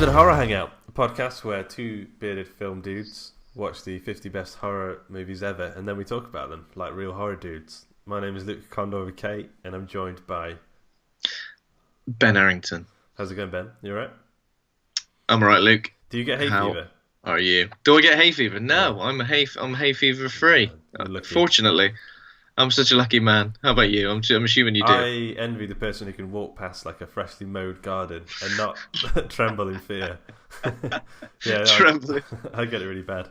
to the Horror Hangout, a podcast where two bearded film dudes watch the 50 best horror movies ever, and then we talk about them like real horror dudes. My name is Luke Condor with K, and I'm joined by Ben Arrington. How's it going, Ben? You alright? I'm alright, Luke. Do you get hay fever? Are you? Do I get hay fever? No, I'm hay fever free. Fortunately, I'm such a lucky man. How about you? I'm assuming you do. I envy the person who can walk past like a freshly mowed garden and not tremble in fear. Yeah, trembling. I get it really bad.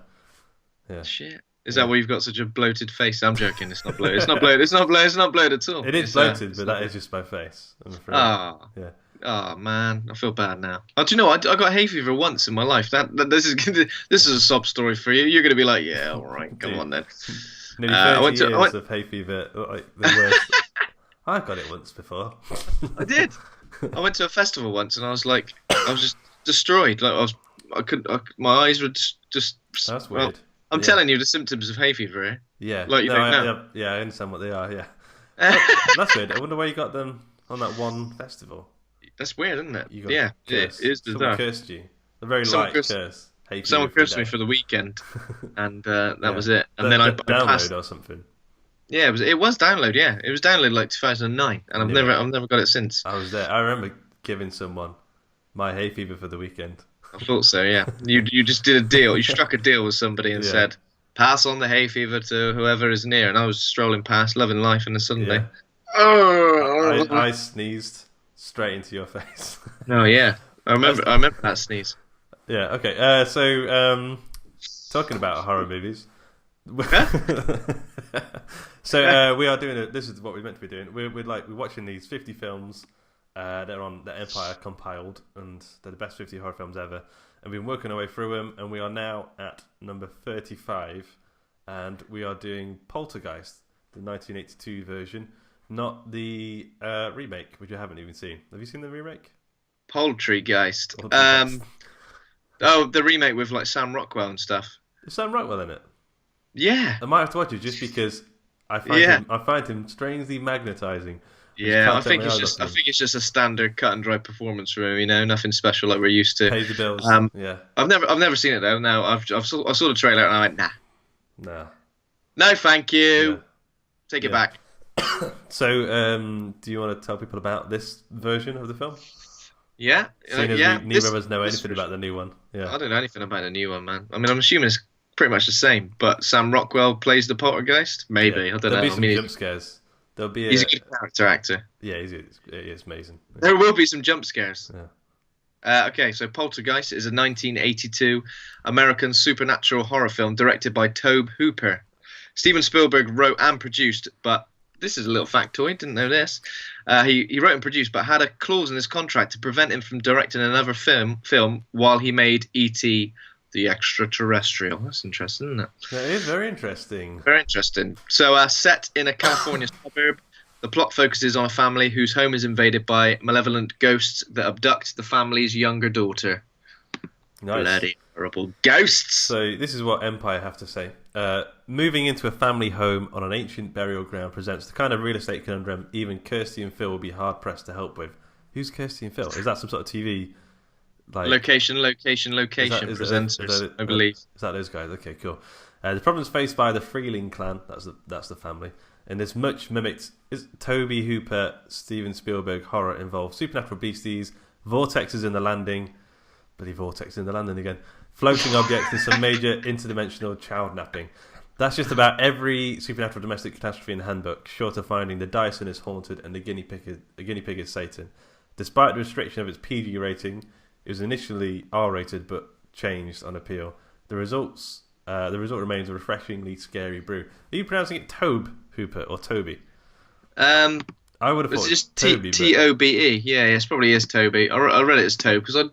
Yeah. Shit. Is that why you've got such a bloated face? I'm joking. It's not bloated. It's not bloated. It's not bloated. It's not bloated at all. It is bloated, but that is just my face, I'm afraid. Yeah. Oh man, I feel bad now. Oh, do you know I got hay fever once in my life. This is a sob story for you. You're gonna be like, yeah, all right, come on then. Nearly 30 years of hay fever, like the worst. I got it once before. I did. I went to a festival once, and I was just destroyed. Like my eyes were just. That's weird. I'm telling you the symptoms of hay fever here. Yeah. Like you think now. Yeah, I understand what they are. Yeah. That's weird. I wonder where you got them on that one festival. That's weird, isn't it? Yeah, it is bizarre. Someone cursed you. A very light curse. Someone cursed me for the weekend, and that was it. And then I download or something. Yeah, it was download. Yeah, it was downloaded like 2009, and I've never got it since. I was there. I remember giving someone my hay fever for the weekend. I thought so. Yeah, you just did a deal. You struck a deal with somebody and said, "Pass on the hay fever to whoever is near." And I was strolling past, loving life on a Sunday. Yeah. Oh! I sneezed straight into your face. Oh yeah, I remember that sneeze. Yeah. Okay. So talking about horror movies. So we are doing this is what we're meant to be doing. We're watching these 50 films. They're on the Empire compiled, and they're the best 50 horror films ever. And we've been working our way through them, and we are now at number 35, and we are doing Poltergeist, the 1982 version, not the remake, which you haven't even seen. Have you seen the remake? Poltergeist. The remake with like Sam Rockwell and stuff. Is Sam Rockwell in it? Yeah. I might have to watch it just because I find him strangely magnetizing. Yeah, I think it's just a standard cut and dry performance from him. You know, nothing special like we're used to. Pay the bills. Yeah. I've never seen it though. No, I saw the trailer and I went nah. No, thank you. Yeah. Take it back. So, do you want to tell people about this version of the film? Yeah, Neither of us know anything about the new one. Yeah, I don't know anything about the new one, man. I mean, I'm assuming it's pretty much the same, but Sam Rockwell plays the Poltergeist. Maybe I don't know. There'll be some jump scares. He's a good character actor. Yeah, he is amazing. Yeah. There will be some jump scares. Yeah. Okay, so Poltergeist is a 1982 American supernatural horror film directed by Tobe Hooper. Steven Spielberg wrote and produced, but this is a little factoid, didn't know this. He wrote and produced, but had a clause in his contract to prevent him from directing another film while he made E.T. the Extra-Terrestrial. That's interesting, isn't it? That is very interesting. Very interesting. So, set in a California suburb, the plot focuses on a family whose home is invaded by malevolent ghosts that abduct the family's younger daughter. Nice. Bloody horrible ghosts. So this is what Empire have to say. Moving into a family home on an ancient burial ground presents the kind of real estate conundrum even Kirsty and Phil will be hard-pressed to help with. Who's Kirsty and Phil? Is that some sort of TV... Location presenters, I believe. Is that those guys? Okay, cool. The problems faced by the Freeling clan, that's the family, and this much mimicked Tobe Hooper, Steven Spielberg horror involves supernatural beasties, vortexes in the landing, bloody vortex in the landing again, floating objects, and some major interdimensional child napping. That's just about every supernatural domestic catastrophe in the handbook, short of finding the Dyson is haunted and the guinea pig is Satan. Despite the restriction of its PG rating, it was initially R-rated but changed on appeal. The result remains a refreshingly scary brew. Are you pronouncing it Tobe Hooper or Toby? I would have thought it's just Toby, T-O-B-E. Yeah, it probably is Toby. I read it as Tobe because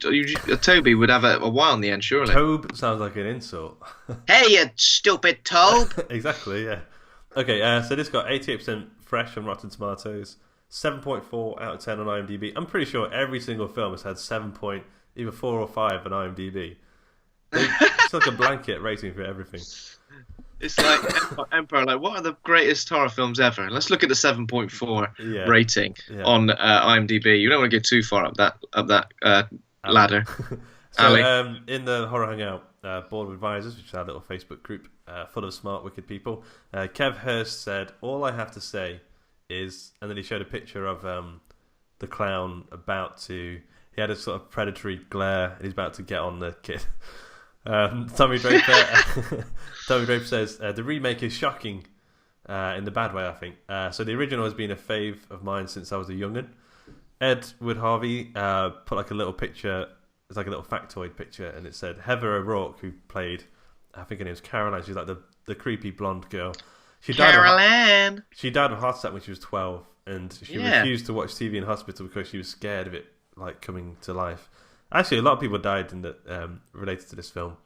Toby would have a Y on the end, surely. Tobe sounds like an insult. Hey, you stupid Tobe! Exactly, yeah. Okay, so this got 88% fresh on Rotten Tomatoes, 7.4 out of 10 on IMDb. I'm pretty sure every single film has had either 4 or 5 on IMDb. It's like a blanket rating for everything. It's like Empire. Like, what are the greatest horror films ever? Let's look at the 7.4 rating on IMDb. You don't want to get too far up that ladder. So Ali. in the Horror Hangout board of advisors, which is our little Facebook group full of smart, wicked people, Kev Hurst said, "All I have to say is," and then he showed a picture of the clown about to. He had a sort of predatory glare, and he's about to get on the kid. Tommy Draper. Tommy Draper says the remake is shocking in the bad way, I think. So the original has been a fave of mine since I was a young'un. Edward Harvey put like a little picture. It's like a little factoid picture, and it said Heather O'Rourke, who played, I think her name was Caroline. She's like the creepy blonde girl. She died of a heart attack when she was 12, and she refused to watch TV in hospital because she was scared of it like coming to life. Actually, a lot of people died in the related to this film.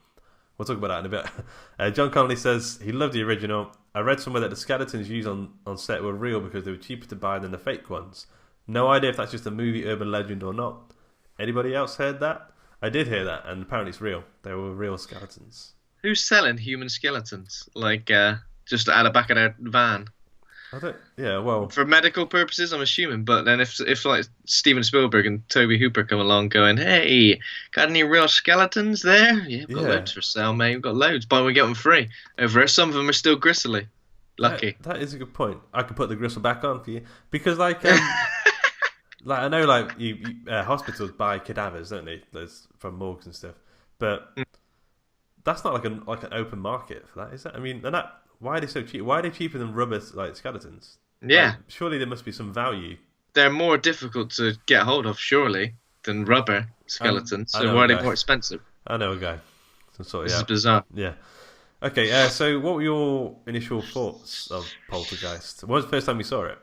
We'll talk about that in a bit. John Connolly says he loved the original. I read somewhere that the skeletons used on set were real because they were cheaper to buy than the fake ones. No idea if that's just a movie urban legend or not. Anybody else heard that? I did hear that, and apparently it's real. They were real skeletons. Who's selling human skeletons? Like, just at the back of their van? Yeah, well... For medical purposes, I'm assuming. But then if like, Steven Spielberg and Tobe Hooper come along going, hey, got any real skeletons there? Yeah, we've got loads for sale, mate. We've got loads. Buy one, get them free. Over here, some of them are still gristly. Lucky. That is a good point. I could put the gristle back on for you. Because, like... Like I know, like you hospitals buy cadavers, don't they? Those from morgues and stuff. But that's not like an open market for that, is it? I mean, why are they so cheap? Why are they cheaper than rubber like skeletons? Yeah, like, surely there must be some value. They're more difficult to get hold of, surely, than rubber skeletons. So why are they more expensive? I know a guy. This is bizarre. Yeah. Okay. So, what were your initial thoughts of Poltergeist? When was the first time you saw it?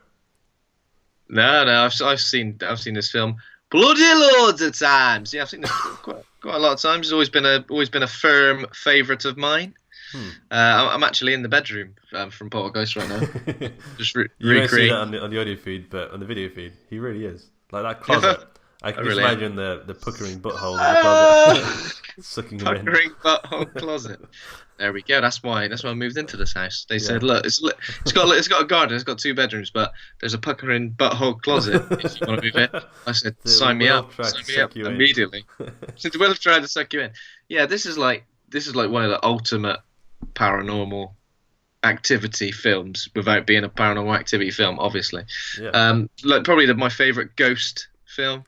No, I've seen this film bloody loads of times. Yeah, I've seen this quite a lot of times. It's always been a firm favourite of mine. I'm actually in the bedroom from Poltergeist right now. Just you won't see that on the audio feed, but on the video feed, he really is like that closet. I can just imagine the puckering butthole in the closet, sucking him in. Puckering butthole closet. There we go. That's why I moved into this house. They said, look, it's got a garden, it's got 2 bedrooms, but there's a puckering butthole closet if you want to move in. I said, sign me up immediately. Since Will tried to suck you in. Yeah, this is like one of the ultimate paranormal activity films without being a paranormal activity film, obviously. Yeah. Like probably my favourite ghost film.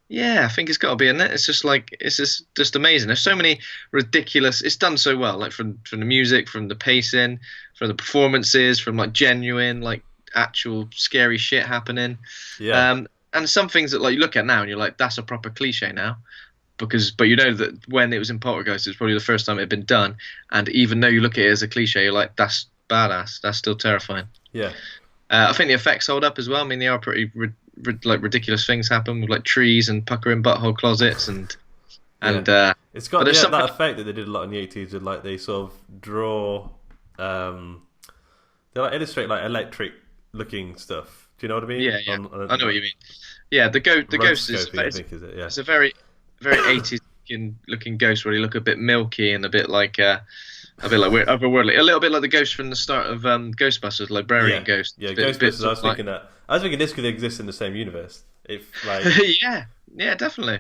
Yeah, I think it's got to be in it. It's just amazing. There's so many ridiculous. It's done so well, like from the music, from the pacing, from the performances, from like genuine, like actual scary shit happening. Yeah. And some things that like you look at now and you're like, that's a proper cliche now, but you know that when it was in Poltergeist, it was probably the first time it had been done. And even though you look at it as a cliche, you're like, that's badass. That's still terrifying. Yeah. I think the effects hold up as well. I mean, they are pretty like ridiculous things happen with like trees and puckering butthole closets and it's got that effect that they did a lot in the 80s with like they sort of draw they like illustrate like electric looking stuff. Do you know what I mean? Yeah. I know what you mean. Yeah, the ghost is it's a very very 80s looking ghost where he look a bit milky and a bit like we're otherworldly, a little bit like the ghost from the start of Ghostbusters, librarian ghost. Yeah, Ghostbusters. I was thinking this could exist in the same universe. If like yeah, definitely.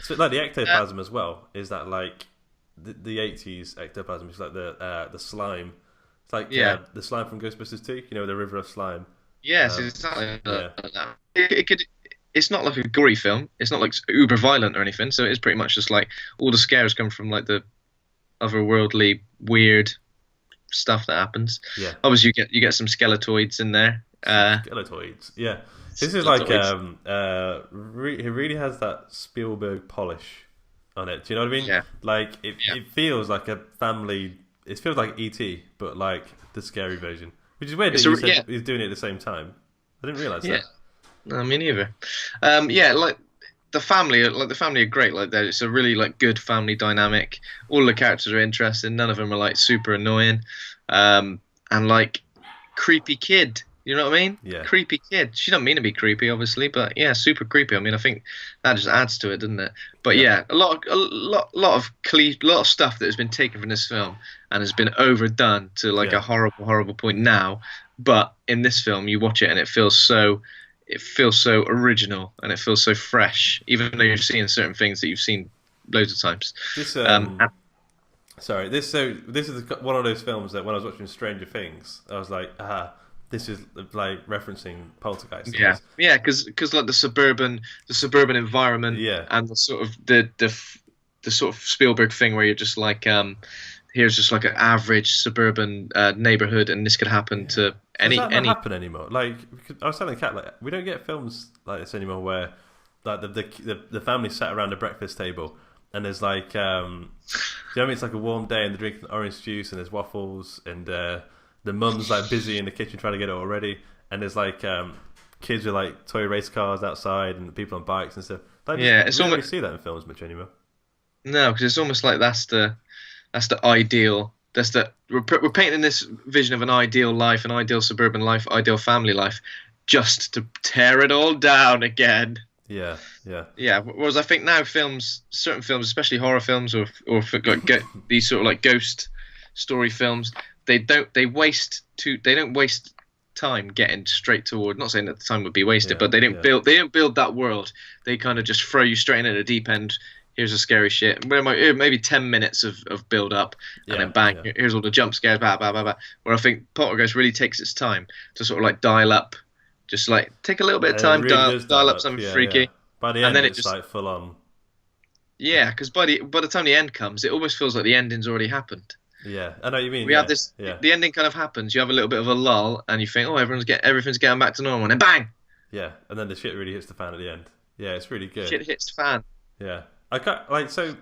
So like the ectoplasm as well is that like the 80s ectoplasm is like the slime. It's like the slime from Ghostbusters 2. You know, the river of slime. Yes, exactly. It's not like a gory film. It's not like uber violent or anything. So it's pretty much just like all the scares come from like the otherworldly weird stuff that happens. Yeah. Obviously, you get some skeletoids in there. Skeletoids. Yeah. This is like it really has that Spielberg polish on it. Do you know what I mean? Yeah. Like it feels like a family. It feels like E.T. but like the scary version, which is weird that you said he's doing it at the same time. I didn't realize that. No, me neither. Like the family are great. Like it's a really like good family dynamic. All the characters are interesting. None of them are like super annoying. And like creepy kid. You know what I mean? Yeah. Creepy kid. She doesn't mean to be creepy, obviously, but yeah, super creepy. I mean, I think that just adds to it, doesn't it? But yeah, a lot of stuff that has been taken from this film and has been overdone to like a horrible point now. But in this film, you watch it and it feels so it feels so original and it feels so fresh, even though you're seeing certain things that you've seen loads of times. This And sorry, this is one of those films that when I was watching Stranger Things, I was like, this is like referencing Poltergeist. yeah, because like the suburban environment, Yeah. and the sort of the sort of Spielberg thing where you're just like, here's just like an average suburban neighborhood, and this could happen to Does that not happen anymore? Like, because I was telling Kat, like, we don't get films like this anymore where like the family sat around a breakfast table and there's like, you know what I mean? It's like a warm day and they're drinking orange juice and there's waffles and the mum's like busy in the kitchen trying to get it all ready, and there's like kids with like toy race cars outside and people on bikes and stuff. Like, Yeah, we don't really see that in films much anymore. No, because it's almost like that's the ideal. We're painting this vision of an ideal life, an ideal suburban life, ideal family life, just to tear it all down again. Yeah. Whereas I think now certain films, especially horror films or like these sort of like ghost story films, they don't waste time getting straight toward. Not saying that the time would be wasted, but they don't build that world. They kind of just throw you straight into the deep end. Here's a scary shit. Maybe 10 minutes of build up, and then bang. Yeah. Here's all the jump scares. Blah blah blah blah. Where I think Poltergeist really takes its time to sort of like dial up, just like take a little bit of time, really dial up something freaky. Yeah. By the end, then it's just like full on. Yeah, because by the time the end comes, it almost feels like the ending's already happened. Yeah, I know what you mean. We have this. Yeah. The ending kind of happens. You have a little bit of a lull, and you think, oh, everything's getting back to normal, and then bang. Yeah, and then the shit really hits the fan at the end. Yeah, it's really good. Shit hits the fan. Yeah, I got like so.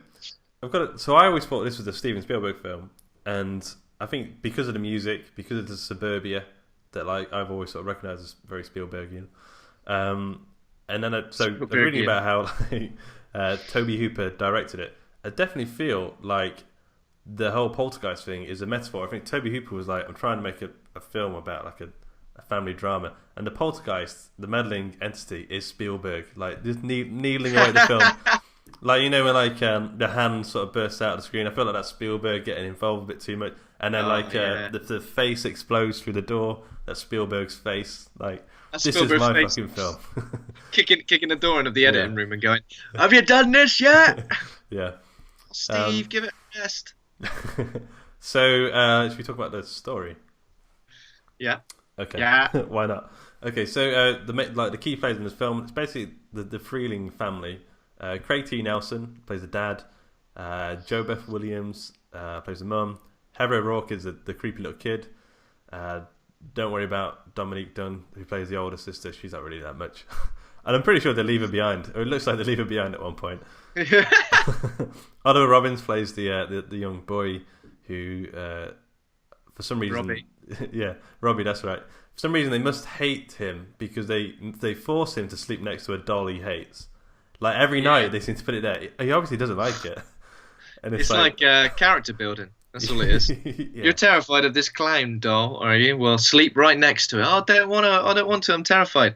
I've got it. So I always thought this was a Steven Spielberg film, and I think because of the music, because of the suburbia, that like I've always sort of recognised as very Spielbergian. And then I'm reading about how like, Tobe Hooper directed it. I definitely feel like the whole Poltergeist thing is a metaphor. I think Tobe Hooper was like, I'm trying to make a film about like a family drama, and the Poltergeist, the meddling entity, is Spielberg. Like just needling away the film. Like, you know, when like the hand sort of bursts out of the screen, I feel like that's Spielberg getting involved a bit too much, and then the face explodes through the door. That's Spielberg's face. Like, that's this Spielberg's is my face. Fucking film. kicking the door into the editing room and going, "Have you done this yet?" Yeah. Steve, give it a rest. So, should we talk about the story? Yeah. Okay. Yeah. Why not? Okay. So, the key players in this film, it's basically the Freeling family. Craig T. Nelson plays the dad. Jo Beth Williams plays the mum. Heather O'Rourke is the creepy little kid. Don't worry about Dominique Dunn, who plays the older sister. She's not really that much. And I'm pretty sure they leave her behind. Or it looks like they leave her behind at one point. Oliver Robbins plays the young boy who, for some reason... Robbie. Yeah, Robbie, that's right. For some reason, they must hate him because they force him to sleep next to a doll he hates. Like, every night they seem to put it there. He obviously doesn't like it. And it's like character building. That's all it is. Yeah. You're terrified of this clown doll, are you? Well, sleep right next to it. Oh, I don't want to. I'm terrified.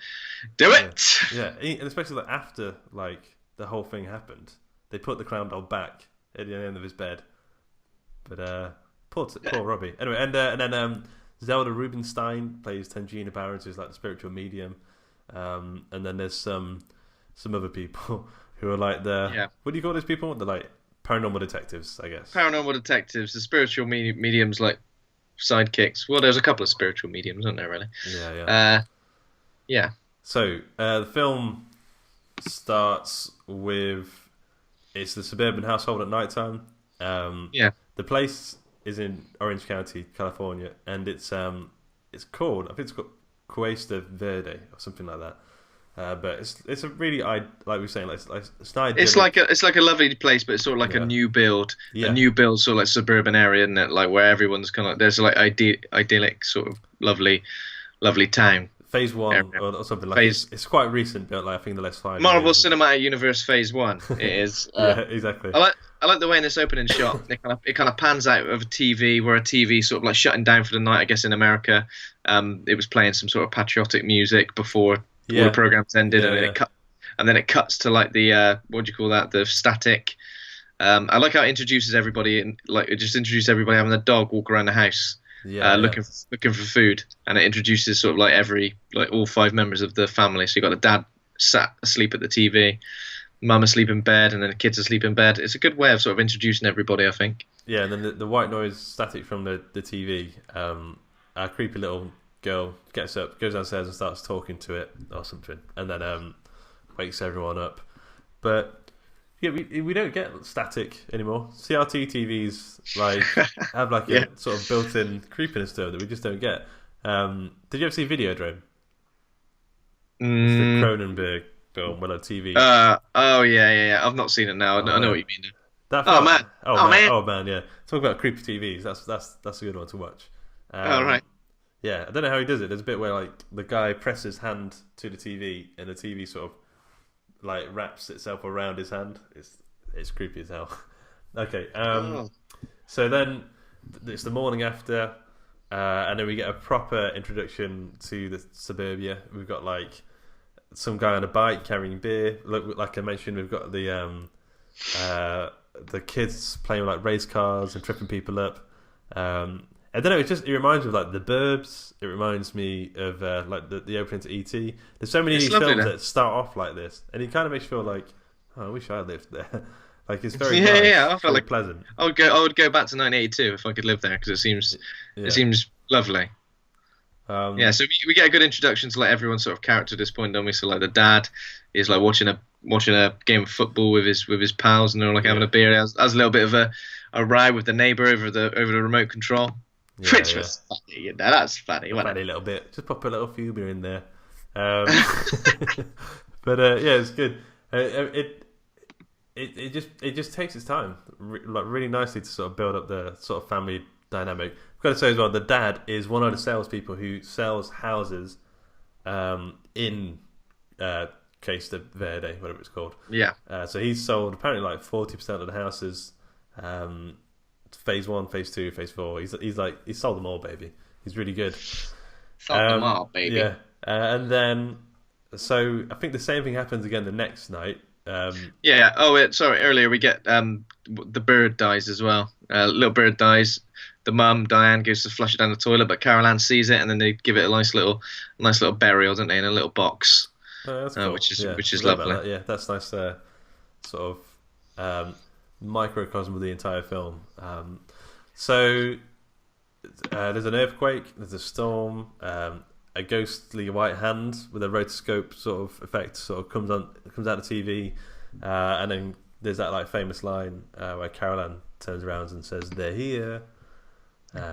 Do it. Yeah, and especially like after like the whole thing happened, they put the clown doll back at the end of his bed. But poor Robbie. Anyway, and then Zelda Rubinstein plays Tangina Barons, who's like the spiritual medium. And then there's some other people who are like what do you call those people? They're like paranormal detectives, I guess. Paranormal detectives, the spiritual mediums, like sidekicks. Well, there's a couple of spiritual mediums, aren't there, really? Yeah. Yeah. So, the film starts with... It's the suburban household at nighttime. The place is in Orange County, California, and it's called... I think it's called Cuesta Verde, or something like that. But it's a really, like we were saying, it's an it's like a lovely place, but it's sort of like a new build, sort of like suburban area, isn't it? Like where everyone's kind of there's like idyllic sort of lovely town. Phase 1 or something like that. It's quite recent, but like I think the last 5 Marvel years. Cinematic Universe Phase 1. It is. Yeah, exactly. I like the way in this opening shot it kind of pans out of a TV where a TV sort of like shutting down for the night. I guess in America, it was playing some sort of patriotic music before. All the programs ended, and then it cuts to like the what do you call that? The static. I like how it introduces everybody, and like it just introduces everybody having a dog walk around the house. Yeah, yeah, looking for food, and it introduces sort of like all five members of the family. So you got the dad sat asleep at the TV, mum asleep in bed, and then the kids asleep in bed. It's a good way of sort of introducing everybody, I think. yeah. And then the white noise static from the TV. Our creepy little girl gets up, goes downstairs, and starts talking to it or something, and then wakes everyone up. But yeah, we don't get static anymore. CRT TVs like have like Yeah. a sort of built-in creepiness to it that we just don't get. Did you ever see Videodrome? It's the Mm, Cronenberg film on a TV. oh yeah. I've not seen it now. Oh I know man, what you mean. that Oh film. man. Oh Oh man, man. oh man, yeah. Talk about creepy TVs. That's a good one to watch. All Um, right. yeah, I don't know how he does it. There's a bit where like the guy presses his hand to the TV, and the TV sort of like wraps itself around his hand. It's creepy as hell. Okay, Oh. so then it's the morning after, and then we get a proper introduction to the suburbia. We've got like some guy on a bike carrying beer. Look, like I mentioned, we've got the kids playing with like race cars and tripping people up. I don't know. It reminds me of like The Burbs. It reminds me of like the opening to E.T. There's so many of It's these lovely films now. that start off like this, and it kind of makes you feel like, oh, I wish I lived there. Like it's very Yeah, nice, yeah. I felt very like pleasant. I would go back to 1982 if I could live there because Yeah. it seems lovely. Yeah, Um, so we get a good introduction to like everyone's sort of character at this point, don't we? So like the dad is like watching a game of football with his pals, and they're like having Yeah. a beer. Has a little bit of a row with the neighbour over the remote control, yeah, which yeah. was funny. You know, that's funny, wasn't Funny it? little bit. Just pop a little Fuba in there. Um, but yeah, it's good. It just takes its time, like really nicely to sort of build up the sort of family dynamic. I've got to say as well, the dad is one of the salespeople who sells houses in Case de Verde, whatever it's called. Yeah, So he's sold apparently like 40% of the houses. Phase 1, phase 2, phase 4. He's sold them all, baby. He's really good. fuck them all, baby. Yeah, and then so I think the same thing happens again the next night. Yeah. Oh, sorry. Earlier we get the bird dies as well. Little bird dies. The mum Diane goes to flush it down the toilet, but Carol Ann sees it, and then they give it a nice little burial, don't they, in a little box, That's cool. which is Yeah, which is forgot about lovely. that. Yeah, that's nice. Sort of microcosm of the entire film. So there's an earthquake. There's a storm. A ghostly white hand with a rotoscope sort of effect sort of comes out of the TV, and then there's that like famous line where Carol Ann turns around and says, "They're here."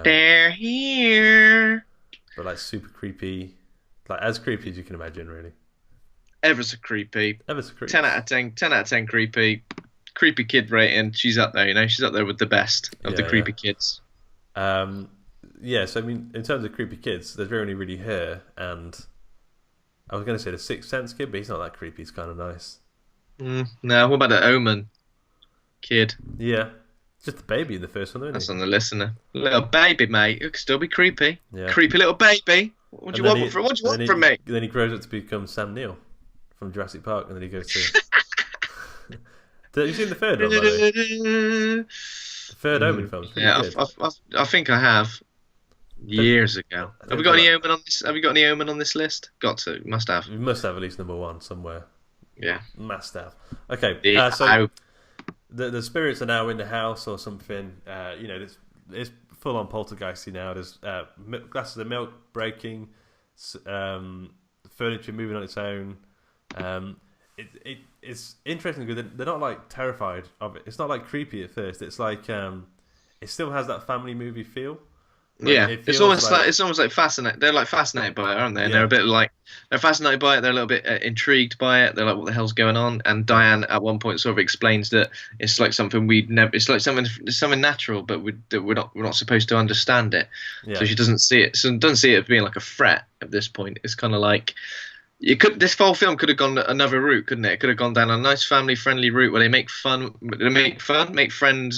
They're here. But like super creepy, like as creepy as you can imagine, really. Ever so creepy. Ever so creepy. 10 out of 10. 10 out of 10 creepy. Creepy kid rating. She's up there, you know. She's up there with the best of the Yeah, creepy yeah. kids. Yeah, so I mean, in terms of creepy kids, there's only really her and I was going to say the Sixth Sense kid, but he's not that creepy. He's kind of nice. No, what about the Omen kid? Yeah, just the baby in the first one, That's isn't on the listener. Little baby, mate. It could still be creepy. he? Yeah. Creepy little baby. What do you want from? What do you want from me? Then he grows up to become Sam Neill from Jurassic Park, and then he goes to. Have you seen the third one? By the way? The third Omen film. Pretty Yeah, good. I think I have. Years ago. I Have we don't got any know. Omen on this? Have we got any Omen on this list? Got to. Must have. We must have at least number one somewhere. Yeah. Must have. Okay, Yeah. so the spirits are now in the house or something. You know, it's full on poltergeisty now. There's glasses of milk breaking, furniture moving on its own. It's interesting because they're not like terrified of it. It's not like creepy at first. It's like it still has that family movie feel. Like, Yeah, it it's feels almost like fascinated. They're like fascinated by it, aren't they? And Yeah. they're a bit like they're fascinated by it. They're a little bit intrigued by it. They're like, "What the hell's going on?" And Diane at one point sort of explains that it's like something we'd never. It's like something natural, but we're not supposed to understand it. yeah. So she doesn't see it. So doesn't see it as being like a threat at this point. It's kind of like this whole film could have gone another route, couldn't it? It could have gone down a nice family-friendly route where they make friends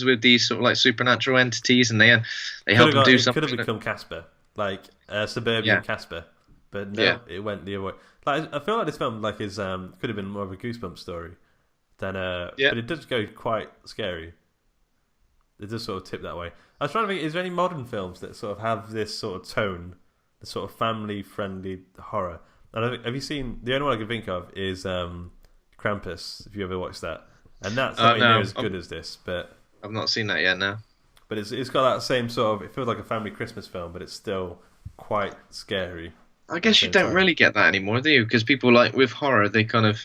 with these sort of like supernatural entities, and they help them do It something. could have become Casper, like suburban Yeah. Casper, but no, Yeah. it went the other way. Like I feel like this film like is could have been more of a Goosebumps story than Yeah. but it does go quite scary. it does sort of tip that way. I was trying to think, is there any modern films that sort of have this sort of tone, the sort of family-friendly horror? And have you seen, the only one I can think of is Krampus, if you ever watched that. And that's not near as good as this, but... I've not seen that yet, no. But it's got that same sort of, it feels like a family Christmas film, but it's still quite scary. I guess you don't really get that anymore, do you? Because people, like, with horror, they kind of...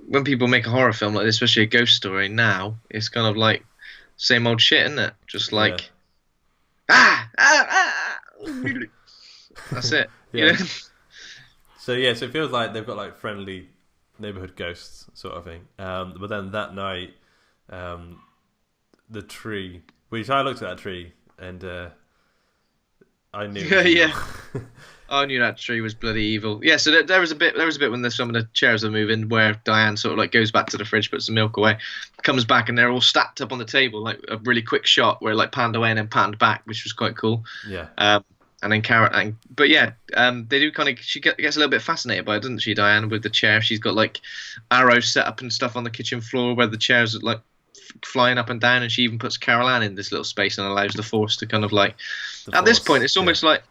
When people make a horror film like this, especially a ghost story now, it's kind of like same old shit, isn't it? Just like... That's it. Yeah. You know? So it feels like they've got like friendly neighborhood ghosts sort of thing. But then that night, the tree, which I looked at that tree and I knew. Yeah. I knew that tree was bloody evil. Yeah, so there was a bit when some of the chairs are moving where Diane sort of like goes back to the fridge, puts the milk away, comes back, and they're all stacked up on the table, like a really quick shot where like panned away and then panned back, which was quite cool. Yeah. And then they do kind of. She gets a little bit fascinated by it, doesn't she, Diane, with the chair? She's got like arrows set up and stuff on the kitchen floor where the chairs are like flying up and down, and she even puts Carol Ann in this little space and allows the force to kind of like. This point, it's almost like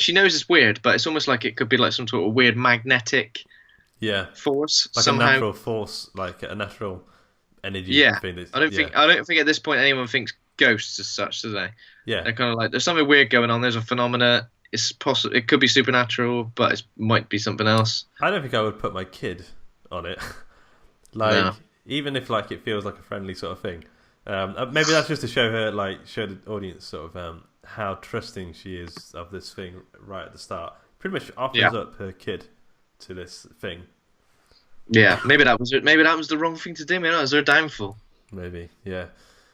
she knows it's weird, but it's almost like it could be like some sort of weird magnetic. Yeah. Force. Like somehow. a natural force, like a natural energy. Yeah. Thing I don't think at this point anyone thinks ghosts as such, do they? Yeah. They're kind of like, there's something weird going on. There's a phenomena. It's possible. It could be supernatural, but it might be something else. I don't think I would put my kid on it. Like, even if like it feels like a friendly sort of thing. Maybe that's just to show the audience sort of how trusting she is of this thing right at the start. Pretty much offers up her kid to this thing. Yeah, maybe that was it. Maybe that was the wrong thing to do. Maybe that was her downfall. Maybe, yeah.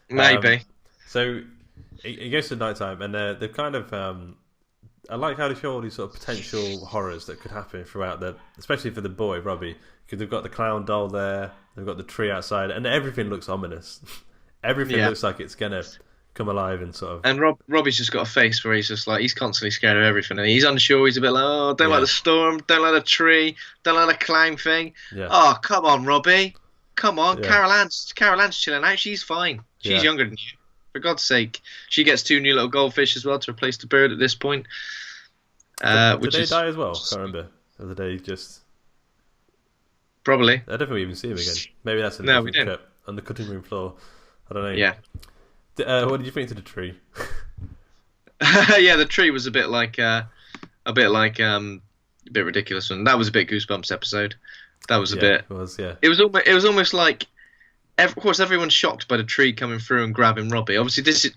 Maybe. So it goes to nighttime, and they're kind of. I like how they show all these sort of potential horrors that could happen throughout especially for the boy Robbie, because they've got the clown doll there, they've got the tree outside, and everything looks ominous. Everything looks like it's gonna come alive and sort of. And Robbie's just got a face where he's just like, he's constantly scared of everything, and he's unsure. He's a bit like, oh, don't like the storm, don't like the tree, don't like the clown thing. Yeah. Oh, come on, Robbie, come on. Yeah. Carol Ann's chilling out. She's fine. She's younger than you. For God's sake, she gets 2 new little goldfish as well to replace the bird at this point. Did they die as well? I can't remember. Or did they just... Probably. I don't think we even see him again. Maybe that's a different cut on the cutting room floor. I don't know. Yeah. What did you think to the tree? Yeah, the tree was a bit ridiculous, and that was a bit Goosebumps episode. That was a bit. It was, yeah. It was almost like. Of course, everyone's shocked by the tree coming through and grabbing Robbie. Obviously, this is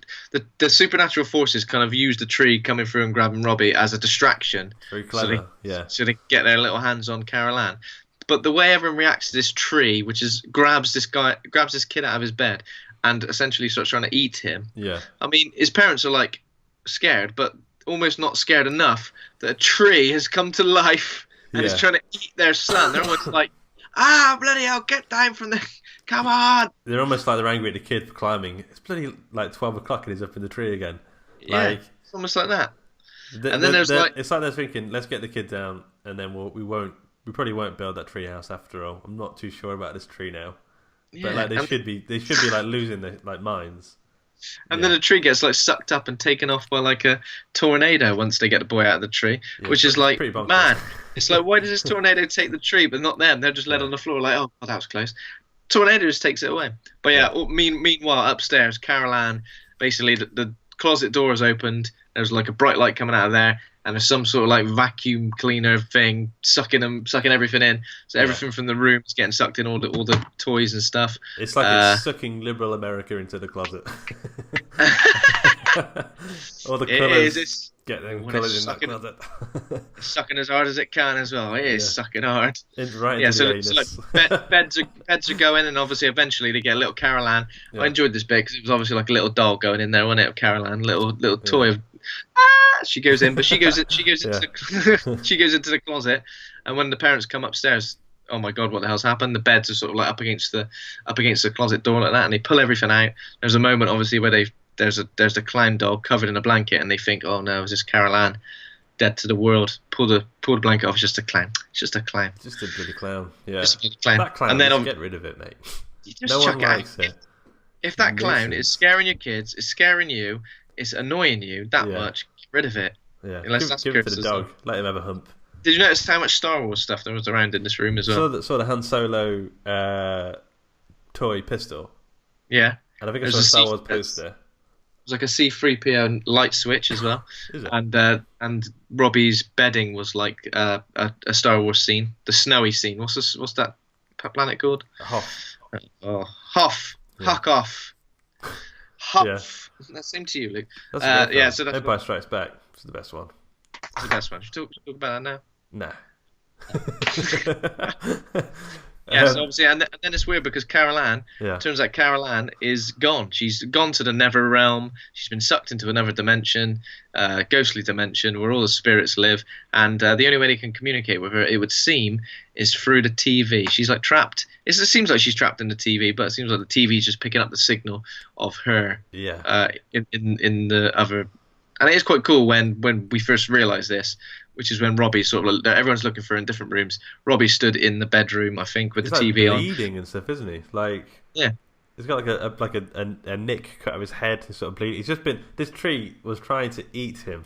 the supernatural forces kind of use the tree coming through and grabbing Robbie as a distraction. Very clever, so they get their little hands on Carol Ann. But the way everyone reacts to this tree, which is grabs this kid out of his bed, and essentially starts trying to eat him. Yeah. I mean, his parents are like scared, but almost not scared enough that a tree has come to life and is trying to eat their son. They're almost like, bloody hell, get down from the... Come on! They're almost like they're angry at the kid for climbing. It's bloody like 12 o'clock and he's up in the tree again. Yeah, it's almost like that. And then there's it's like they're thinking, let's get the kid down, and then we probably won't build that tree house after all. I'm not too sure about this tree now. Yeah, but like they should be like losing their like minds. And then the tree gets like sucked up and taken off by like a tornado once they get the boy out of the tree, which is like, man, it's like, why does this tornado take the tree but not them? They're just led on the floor like, oh, that was close. Tornado just takes it away. But meanwhile upstairs, Carol Ann, basically the closet door is opened. There's like a bright light coming out of there, and there's some sort of like vacuum cleaner thing sucking everything in. So everything from the room is getting sucked in, all the toys and stuff. It's like it's sucking liberal America into the closet. All the colours. Get them colours in that closet. It's sucking as hard as it can as well. It is sucking hard. So like beds are going, and obviously eventually they get a little Carol Ann. Yeah. I enjoyed this bit because it was obviously like a little doll going in there, wasn't it? Of Carol Ann, little toy of. She goes in, but she goes into the closet, and when the parents come upstairs, oh my god, what the hell's happened? The beds are sort of like up against the closet door like that, and they pull everything out. There's a moment obviously where there's a clown doll covered in a blanket, and they think, oh no, is this Carol Ann dead to the world? Pull the blanket off. It's just a clown. It's just a clown. Just a bloody clown. Yeah. Just a bloody clown. That clown. And then get rid of it, mate. No one likes it. if that clown Nuisance. is scaring your kids, is scaring you, it's annoying you that Yeah. much, get rid of it. Yeah, Unless that's give it to the criticism. dog. Let him have a hump. Did you notice how much Star Wars stuff there was around in this room as well? Saw the Han Solo toy pistol, Yeah. and I think I There's saw a a Star C- Wars poster. It was like a C-3PO light switch as well. Is it? And Robbie's bedding was like a Star Wars scene, the snowy scene. What's that planet called? Hoth. Oh, Hoth. Yeah. Huck off. Huff. That's same to you, Luke. That's a great yeah, film. so that's Empire Strikes Back. It's the best one. the best one. Should we talk about that now? Nah. Yeah, so obviously, and then it's weird because Carol Ann, Yeah. turns out Carol Ann is gone. She's gone to the Nether Realm. She's been sucked into another dimension, ghostly dimension, where all the spirits live. And the only way they can communicate with her, it would seem, is through the TV. She's like trapped. It seems like she's trapped in the TV, but it seems like the TV is just picking up the signal of her Yeah. in the other. And it is quite cool when we first realised this, which is when Robbie sort of everyone's looking for her in different rooms. Robbie stood in the bedroom, I think, with He's the like TV on. bleeding and stuff, isn't he? Like, Yeah. he's got like a nick cut of his head. He's sort of bleeding. He's just been. This tree was trying to eat him.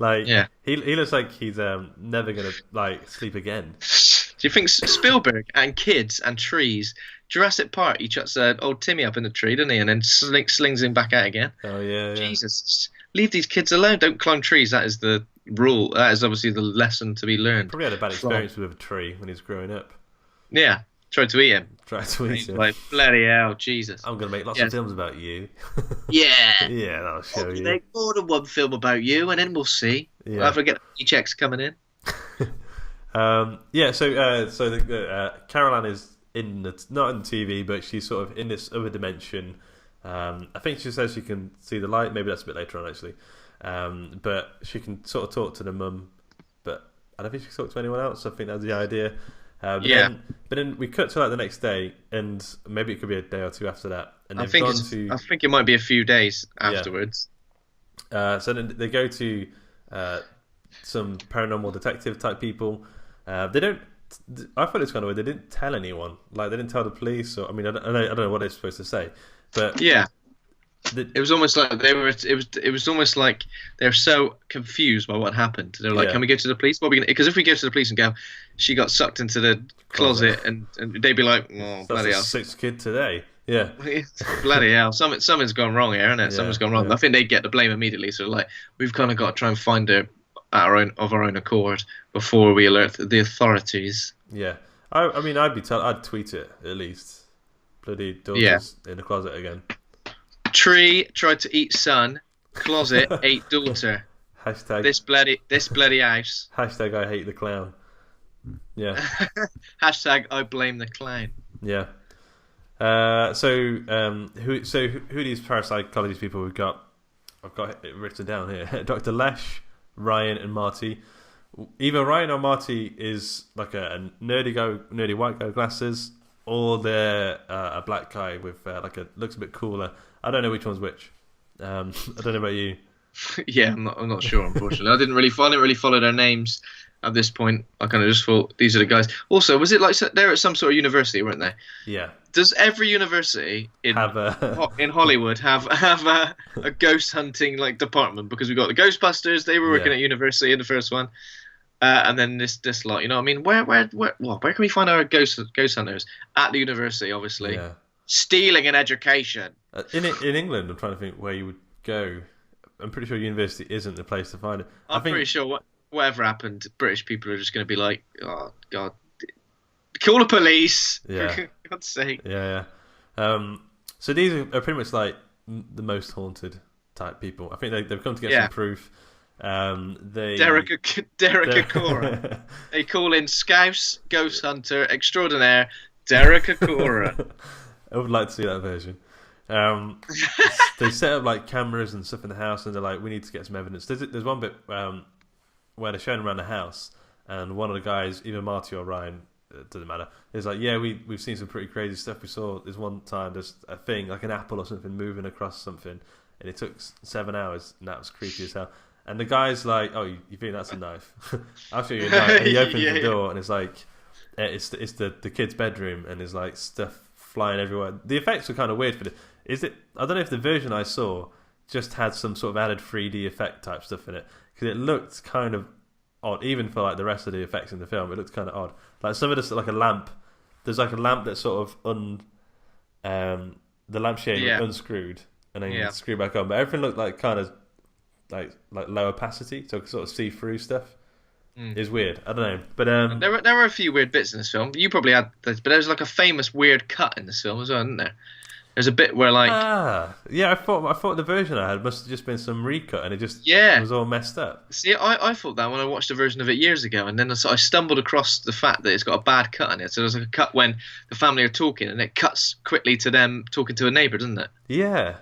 Like, Yeah. he looks like he's never gonna like sleep again. Do you think Spielberg and kids and trees, Jurassic Park, he chucks old Timmy up in the tree, doesn't he, and then slings him back out again? Oh yeah. Jesus, leave these kids alone. Don't climb trees. That is the rule. That is obviously the lesson to be learned. Probably had a bad experience with a tree when he was growing up. Yeah, tried to eat him. Tried to eat him. Like, bloody hell, Jesus. I'm gonna make lots Yeah. of films about you. Yeah. Yeah, that'll show I'll you. make more than one film about you, and then we'll see. Yeah. We'll have to get the checks coming in. Yeah, so Carol Ann is not in the TV, but she's sort of in this other dimension. I think she says she can see the light. Maybe that's a bit later on, actually. But she can sort of talk to the mum, but I don't think she can talk to anyone else. I think that's the idea. Yeah. But then we cut to like the next day, and maybe it could be a day or two after that. And I they've think gone to. I think it might be a few days afterwards. So then they go to some paranormal detective type people. They don't. I thought it was kind of weird. They didn't tell anyone. Like they didn't tell the police. Or I mean, I don't know what they're supposed to say. But Yeah. It was almost like they were. It was almost like they're so confused by what happened. They're like, Yeah. "Can we go to the police? What are we gonna?" Because if we go to the police and go, "She got sucked into the closet," and they'd be like, "Oh, that's bloody the hell, sixth kid today. Yeah. bloody hell, something's gone wrong here, isn't it? Yeah, Something's gone wrong." yeah. I think they'd get the blame immediately. So like, we've kind of got to try and find her of our own accord before we alert the authorities. Yeah. I mean, I'd tweet it at least. Bloody daughter's in the closet again. Tree tried to eat son. Closet ate daughter. Hashtag. This bloody house. Hashtag I hate the clown. Yeah. Hashtag I blame the clown. Yeah. So who are these parapsychology people we've got? I've got it written down here. Dr. Lesh, Ryan, and Marty. Either Ryan or Marty is like a nerdy white guy with glasses, or they're a black guy with looks a bit cooler. I don't know which one's which. I don't know about you. Yeah, I'm not sure. Unfortunately, I didn't really follow their names at this point. I kind of just thought these are the guys. Also, was it like they're at some sort of university, weren't they? Yeah. Does every university in Have in Hollywood have a ghost hunting like department? Because we've got the Ghostbusters. They were working Yeah. at university in the first one, and then this lot. You know what I mean? Where can we find our ghost hunters? At the university, obviously. Yeah. Stealing an education. In England, I'm trying to think where you would go. I'm pretty sure university isn't the place to find it. I'm pretty sure whatever happened, British people are just going to be like, oh God, call the police. Yeah. For God's sake. Yeah. So these are pretty much like the most haunted type people. I think they've come to get some proof. Derek Acora. They call in Scouse Ghost Hunter Extraordinaire Derek Acora. I would like to see that version. They set up like cameras and stuff in the house, and they're like, "We need to get some evidence." There's one bit where they're showing around the house, and one of the guys, either Marty or Ryan, it doesn't matter, is like, "Yeah, we've seen some pretty crazy stuff. We saw this one time there's a thing like an apple or something moving across something, and it took 7 hours, and that was creepy as hell." And the guy's like, "Oh, you think that's a knife? I'll show you a knife." And he opens the door, and it's like, it's the kid's bedroom, and there's like stuff flying everywhere. The effects were kind of weird for it. I don't know if the version I saw just had some sort of added 3D effect type stuff in it, because it looked kind of odd, even for like the rest of the effects in the film. It looked kind of odd. Like some of this, like a lamp. There's like a lamp that's sort of the lampshade unscrewed and then you screw back on, but everything looked like kind of like low opacity, so sort of see through stuff. Is weird. I don't know, but there were a few weird bits in this film. You probably had this, but there was like a famous weird cut in this film as well, isn't there? There's a bit where like I thought the version I had must have just been some recut, and it just was all messed up. See, I thought that when I watched a version of it years ago, and then I stumbled across the fact that it's got a bad cut in it. So there's like a cut when the family are talking, and it cuts quickly to them talking to a neighbour, doesn't it? Yeah.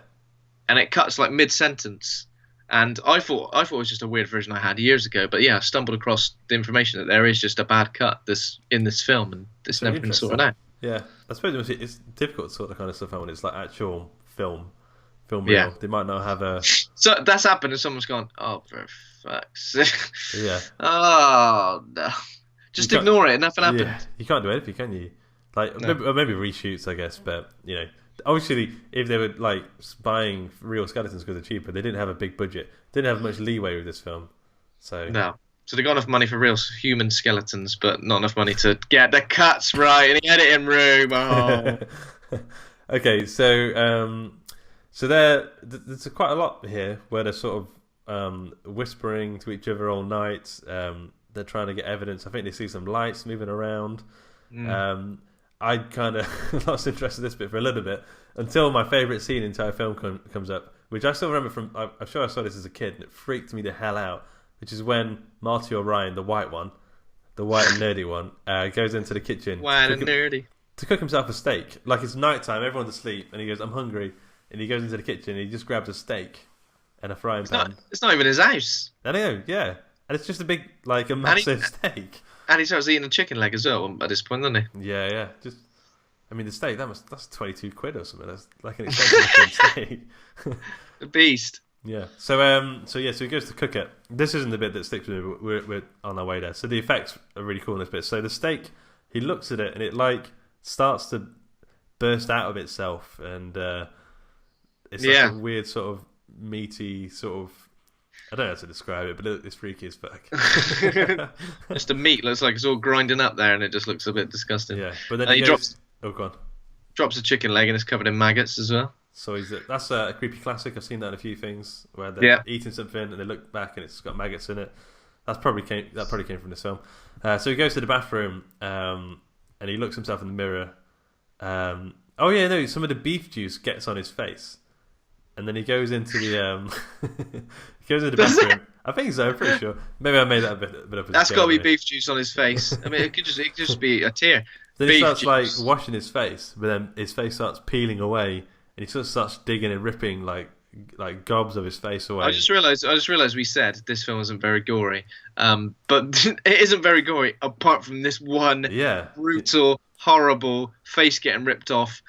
And it cuts like mid-sentence. And I thought it was just a weird version I had years ago, but I stumbled across the information that there is just a bad cut in this film, and it's never been sorted out. Yeah, I suppose it's difficult to sort the kind of stuff out when it's like actual film reel. They might not have a. So that's happened, and someone's gone, "Oh, for fuck's sake!" Yeah. Oh no! Just ignore it. Nothing happened. Yeah, you can't do anything, can you? Like maybe reshoots, I guess, but obviously, if they were like buying real skeletons because they're cheaper, they didn't have a big budget. Didn't have much leeway with this film. So they got enough money for real human skeletons, but not enough money to get the cuts right in the editing room. Oh. Okay, so there's quite a lot here where they're sort of whispering to each other all night. They're trying to get evidence. I think they see some lights moving around. I kind of lost interest in this bit for a little bit until my favourite scene in the entire film comes up, which I still remember from. I'm sure I saw this as a kid, and it freaked me the hell out. Which is when Marty O'Ryan, the white and nerdy one, goes into the kitchen to cook himself a steak. Like it's nighttime, everyone's asleep, and he goes, "I'm hungry," and he goes into the kitchen and he just grabs a steak and a frying pan. It's not even his house. I know, yeah, and it's just a big, like a massive steak. And he starts eating a chicken leg as well at this point, doesn't he? Yeah. The steak that's £22 or something. That's like an expensive steak. The beast. Yeah. So he goes to cook it. This isn't the bit that sticks with me, but we're on our way there. So the effects are really cool in this bit. So the steak, he looks at it and it like starts to burst out of itself, and it's like a weird sort of meaty sort of. I don't know how to describe it, but it's freaky as fuck. Just the meat looks like it's all grinding up there, and it just looks a bit disgusting. Yeah, but then he drops. Oh, go on. Drops a chicken leg, and it's covered in maggots as well. So that's a creepy classic. I've seen that in a few things where they're eating something and they look back and it's got maggots in it. That probably came from this film. So he goes to the bathroom and he looks himself in the mirror. Some of the beef juice gets on his face, and then he goes into the bathroom. I think so. I'm pretty sure. Maybe I made that a bit up. That's got to be beef juice on his face. I mean, it could just be a tear. Then he starts like washing his face, but then his face starts peeling away. And he sort of starts digging and ripping like gobs of his face away. I just realised we said this film isn't very gory, but it isn't very gory apart from this one brutal, horrible face getting ripped off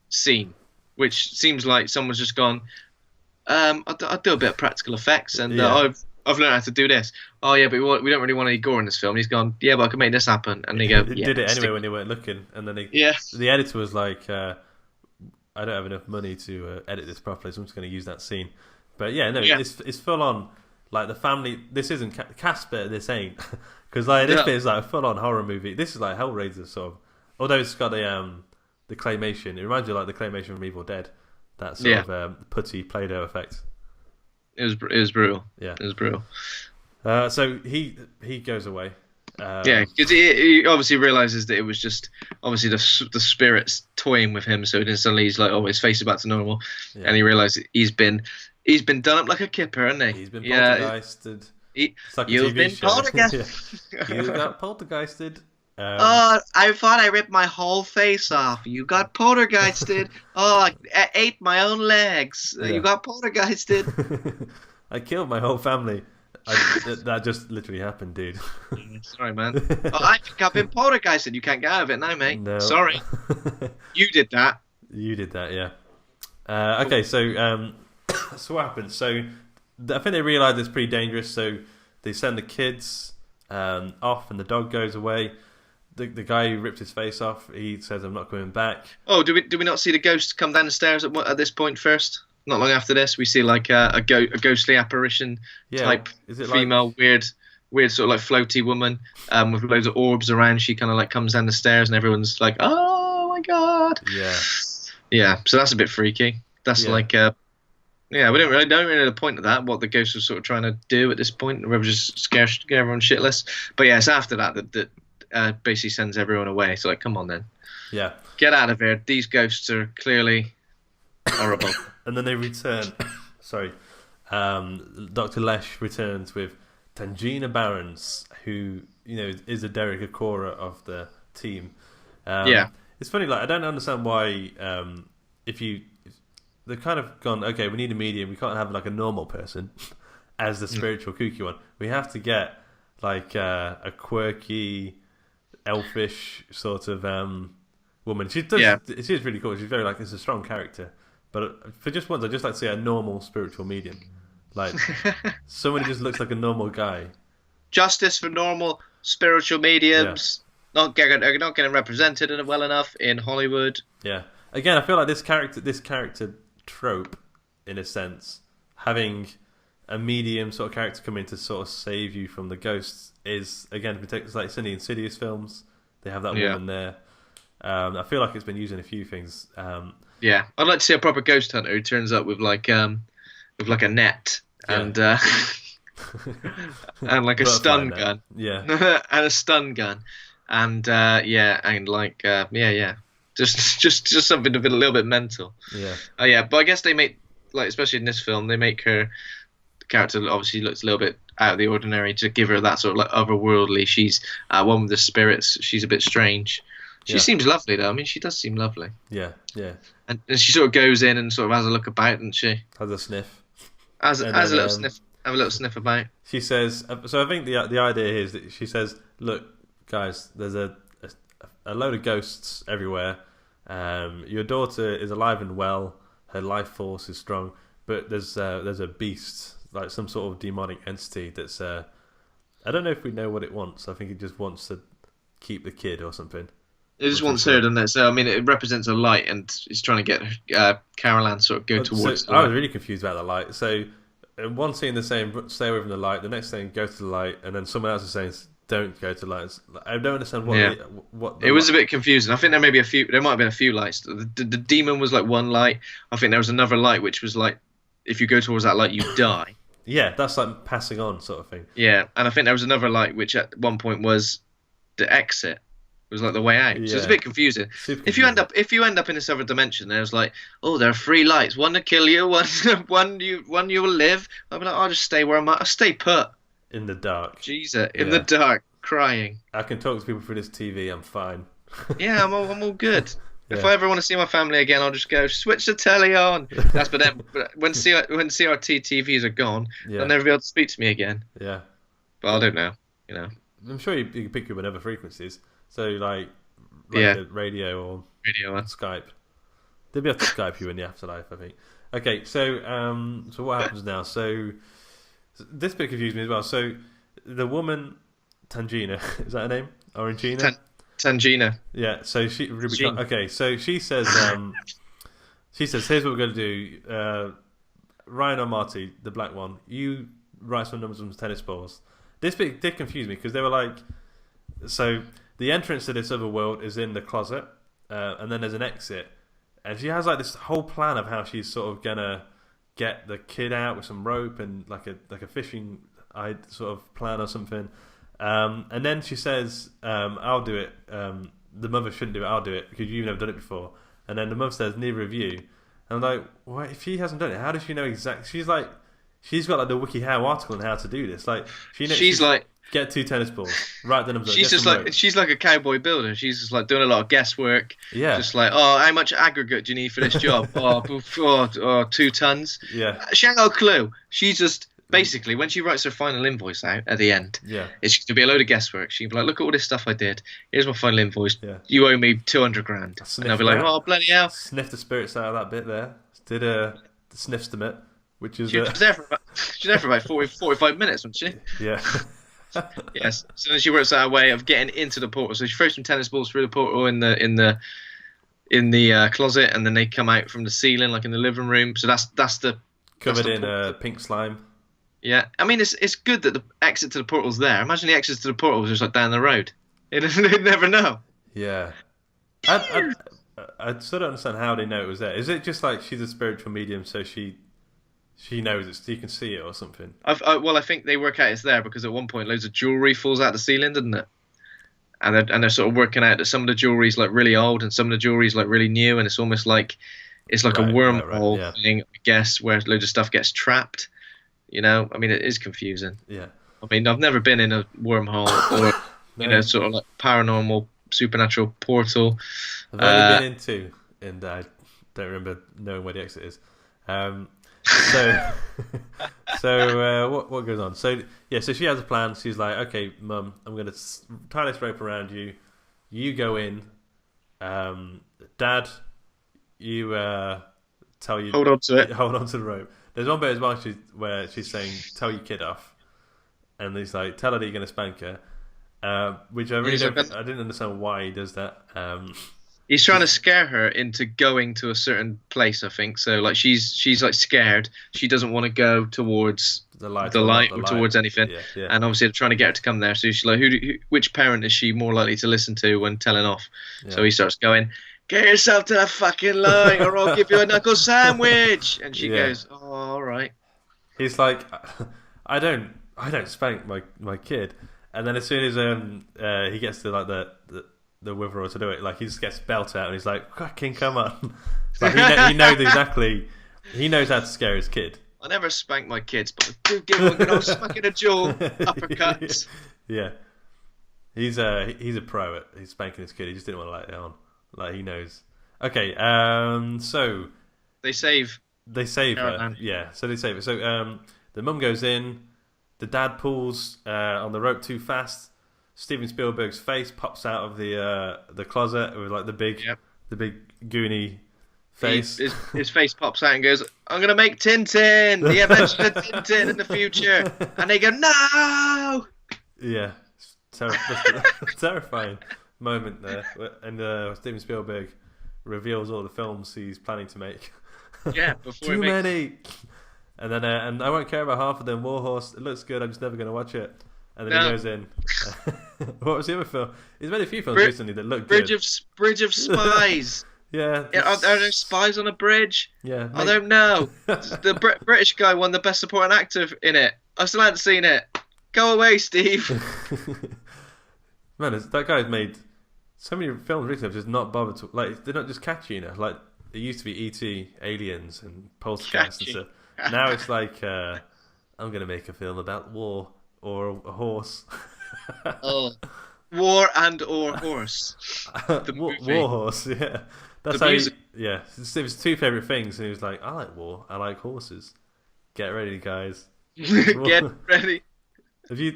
scene, which seems like someone's just gone. I'll do a bit of practical effects, and I've learned how to do this. Oh yeah, but we don't really want any gore in this film. And he's gone. Yeah, but I can make this happen. And they go. He did it anyway when they weren't looking, and then the editor was like. I don't have enough money to edit this properly, so I'm just going to use that scene. But it's full on. Like the family, this isn't Casper. This ain't because like this bit is like a full on horror movie. This is like Hellraiser sort of. Although it's got the claymation. It reminds you of like the claymation from Evil Dead. That sort of putty Play-Doh effect. It was brutal. Yeah, it was brutal. So he goes away. Because he obviously realizes that it was just obviously the spirits toying with him. So then suddenly he's like, "Oh, his face is back to normal," and he realizes he's been done up like a kipper, hasn't he? He's been poltergeisted. Like you've been poltergeisted. You got poltergeisted. I thought I ripped my whole face off. You got poltergeisted. I ate my own legs. You got poltergeisted. I killed my whole family. That just literally happened, dude. Sorry, man. I think I've been poltergeisted. You can't get out of it now, mate. No. Sorry. You did that. You did that, yeah. Okay, so what happens? So I think they realise it's pretty dangerous, so they send the kids off and the dog goes away. the guy who ripped his face off, he says, "I'm not coming back." Oh, do we not see the ghost come down the stairs at this point first? Not long after this, we see like a ghostly apparition type is it female, weird sort of like floaty woman with loads of orbs around. She kind of like comes down the stairs and everyone's like, "Oh my god!" Yeah. So that's a bit freaky. That's like we don't really know the point of that. What the ghost was sort of trying to do at this point, or just scare everyone shitless. But yeah, it's after that basically sends everyone away. So like, come on then. Yeah. Get out of here. These ghosts are clearly horrible. And then they return. Sorry. Dr. Lesh returns with Tangina Barons, who, is a Derek Acora of the team. It's funny, like, I don't understand why they've kind of gone, okay, we need a medium. We can't have like a normal person as the spiritual kooky one. We have to get like a quirky, elfish sort of woman. She is really cool. She's very like, it's a strong character. But for just once, I'd just like to see a normal spiritual medium. Like, someone who just looks like a normal guy. Justice for normal spiritual mediums. Yeah. Not getting represented well enough in Hollywood. Yeah. Again, I feel like this character trope, in a sense, having a medium sort of character come in to sort of save you from the ghosts is, again, it's like it's in the Insidious films. They have that woman there. I feel like it's been used in a few things. I'd like to see a proper ghost hunter who turns up with like a net and and like a stun gun. Yeah. And a stun gun. And just something a little bit mental. Yeah. But I guess they make, like, especially in this film, they make her character obviously looks a little bit out of the ordinary to give her that sort of like otherworldly. She's one with the spirits. She's a bit strange. She seems lovely though. I mean, she does seem lovely. Yeah. And she sort of goes in and sort of has a look about, doesn't she? Has a sniff. Has a little sniff. Have a little sniff about. She says. So I think the idea is that she says, "Look, guys, there's a load of ghosts everywhere. Your daughter is alive and well. Her life force is strong, but there's a beast, like some sort of demonic entity that's. I don't know if we know what it wants. I think it just wants to keep the kid or something. It just wants her, doesn't it? So I mean, it represents a light, and it's trying to get Carol Ann sort of go towards. So I was really confused about the light. So in one scene they're saying stay away from the light. The next thing go to the light, and then someone else is saying don't go to the light. I don't understand what. It was a bit confusing. I think there might have been a few lights. The demon was like one light. I think there was another light which was like, if you go towards that light, you die. Yeah, that's like passing on sort of thing. Yeah, and I think there was another light which at one point was the exit. It was like the way out. Yeah. So it's a bit confusing. If you end up in this other dimension, there's like, oh, there are three lights. One to kill you, one you will live. I'll be like, I'll just stay where I'm at. I'll stay put. In the dark. Jesus, in the dark, crying. I can talk to people through this TV. I'm fine. Yeah, I'm all good. If I ever want to see my family again, I'll just go switch the telly on. But when CRT TVs are gone, they'll never be able to speak to me again. Yeah. But I don't know. I'm sure you can pick up whatever frequencies. So like the radio or Skype. They'll be able to Skype you in the afterlife, I think. Okay, so what happens now? So this bit confused me as well. So the woman Tangina, is that her name? Orangina? Tangina. Yeah. So she says here's what we're going to do. Ryan or Marty, the black one, you write some numbers on some tennis balls. This bit did confuse me because they were like, so the entrance to this other world is in the closet, and then there's an exit, and she has like this whole plan of how she's sort of gonna get the kid out with some rope and like a fishing sort of plan or something, and then she says, "I'll do it." The mother shouldn't do it. I'll do it because you've never done it before. And then the mother says, "Neither of you." And I'm like, "What? If she hasn't done it, how does she know exactly?" She's got like the WikiHow article on how to do this. Like she's like. Get 2 tennis balls. Write the numbers. She's like a cowboy builder. She's just like doing a lot of guesswork. Yeah. Just like, oh, how much aggregate do you need for this job? 2 tons. Yeah. She ain't got a clue. She's just basically when she writes her final invoice out at the end. Yeah. It's going to be a load of guesswork. She'll be like, look at all this stuff I did. Here's my final invoice. Yeah. You owe me 200 grand. And I'll be like, oh bloody hell. Sniff the spirits out of that bit there. Did a sniff stomach, which is. She was there for about 45 minutes, wasn't she? Yeah. Yes. So then she works out a way of getting into the portal. So she throws some tennis balls through the portal in the closet, and then they come out from the ceiling, like in the living room. So that's the Covered that's the in pink slime. Yeah, I mean it's good that the exit to the portal's there. Imagine the exit to the portal was just like down the road. You'd never know. Yeah. I sort of understand how they know it was there. Is it just like she's a spiritual medium, so she knows it, so you can see it or something? Well, I think they work out it's there because at one point loads of jewelry falls out the ceiling, doesn't it? And they're sort of working out that some of the jewelry's like really old and some of the jewelry's like really new, and it's almost like a wormhole thing, I guess, where loads of stuff gets trapped. You know, I mean, it is confusing. Yeah. I mean, I've never been in a wormhole or sort of like paranormal, supernatural portal. I've only been in two, and I don't remember knowing where the exit is. What goes on? So she has a plan. She's like, okay, Mum, I'm going to tie this rope around you. You go in. Dad, you hold on to it. Hold on to the rope. There's one bit as well where she's saying, tell your kid off. And he's like, tell her that you're going to spank her. Which I really I didn't understand why he does that. He's trying to scare her into going to a certain place, I think. So like she's like scared. She doesn't want to go towards the light or towards anything. Yeah. And obviously they're trying to get her to come there. So she's like, which parent is she more likely to listen to when telling off? Yeah. So he starts going, get yourself to the fucking line or I'll give you a knuckle sandwich. And she goes, oh, all right. He's like, I don't spank my kid. And then as soon as he gets to like the wither to do it, like he just gets belt out and he's like, fucking come on. Like he knows exactly, he knows how to scare his kid. I never spank my kids, but I do give them a good old smack in the jaw, uppercuts. Yeah. He's a pro at spanking his kid. He just didn't want to let it on. Like he knows. Okay, so they save her. Yeah, so they save her. So the mum goes in, the dad pulls on the rope too fast. Steven Spielberg's face pops out of the closet with like the big goony face. His face pops out and goes, I'm gonna make Tintin, the adventure of Tintin in the future. And they go, no. Yeah, terrifying moment there, and Steven Spielberg reveals all the films he's planning to make. Yeah, before too many. And then and I won't care about half of them. Warhorse, it looks good. I'm just never going to watch it. And then he goes in. What was the other film? He's made a few films recently that look good. Bridge of Spies. Yeah. Are there spies on a bridge? Yeah. I don't know. The British guy won the best supporting actor in it. I still haven't seen it. Go away, Steve. Man, that guy's made so many films recently. I've just not bothered to like. They're not just catchy, you know. Like it used to be E.T., Aliens, and Poltergeist and stuff. Now it's like I'm going to make a film about war or a horse. Oh, war and or horse. War horse, yeah. That's how. Yeah, it was two favorite things, and he was like, "I like war. I like horses. Get ready, guys. Get ready." Have you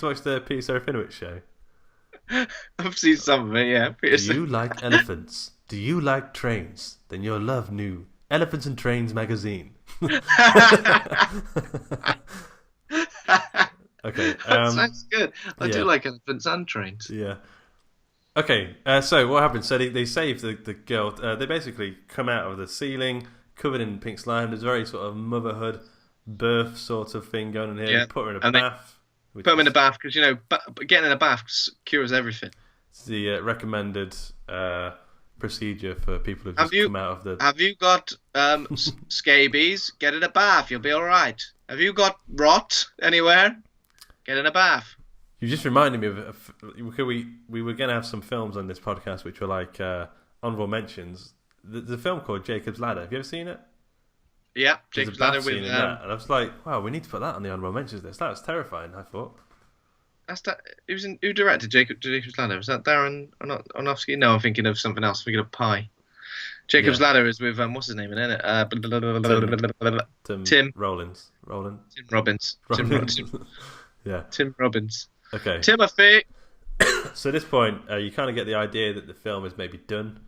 watched the Peter Serafinowicz show? I've seen some of it, yeah. Do you like elephants? Do you like trains? Then you'll love new Elephants and Trains magazine. Okay. That sounds good. I do like elephants and trains. Yeah. Okay, so what happens? So they save the girl. They basically come out of the ceiling covered in pink slime. There's very sort of motherhood, birth sort of thing going on here. Yeah. Put her in a bath. Put them in a bath because, you know, getting in a bath cures everything. It's the recommended procedure for people who've just come out of the... Have you got scabies? Get in a bath. You'll be all right. Have you got rot anywhere? Get in a bath. You just reminded me of... We were going to have some films on this podcast which were like honourable mentions. There's a film called Jacob's Ladder. Have you ever seen it? Yeah, Jacob's Ladder with... and I was like, wow, we need to put that on the honourable mentions list. That was terrifying, I thought. Who directed Jacob's Ladder? Was that Darren Aronofsky? No, I'm thinking of something else. I'm thinking of Pie. Jacob's Ladder is with what's his name in it? Tim Rollins. Tim Robbins. Yeah. Tim Robbins. Okay. Timothy. So at this point, you kind of get the idea that the film is maybe done,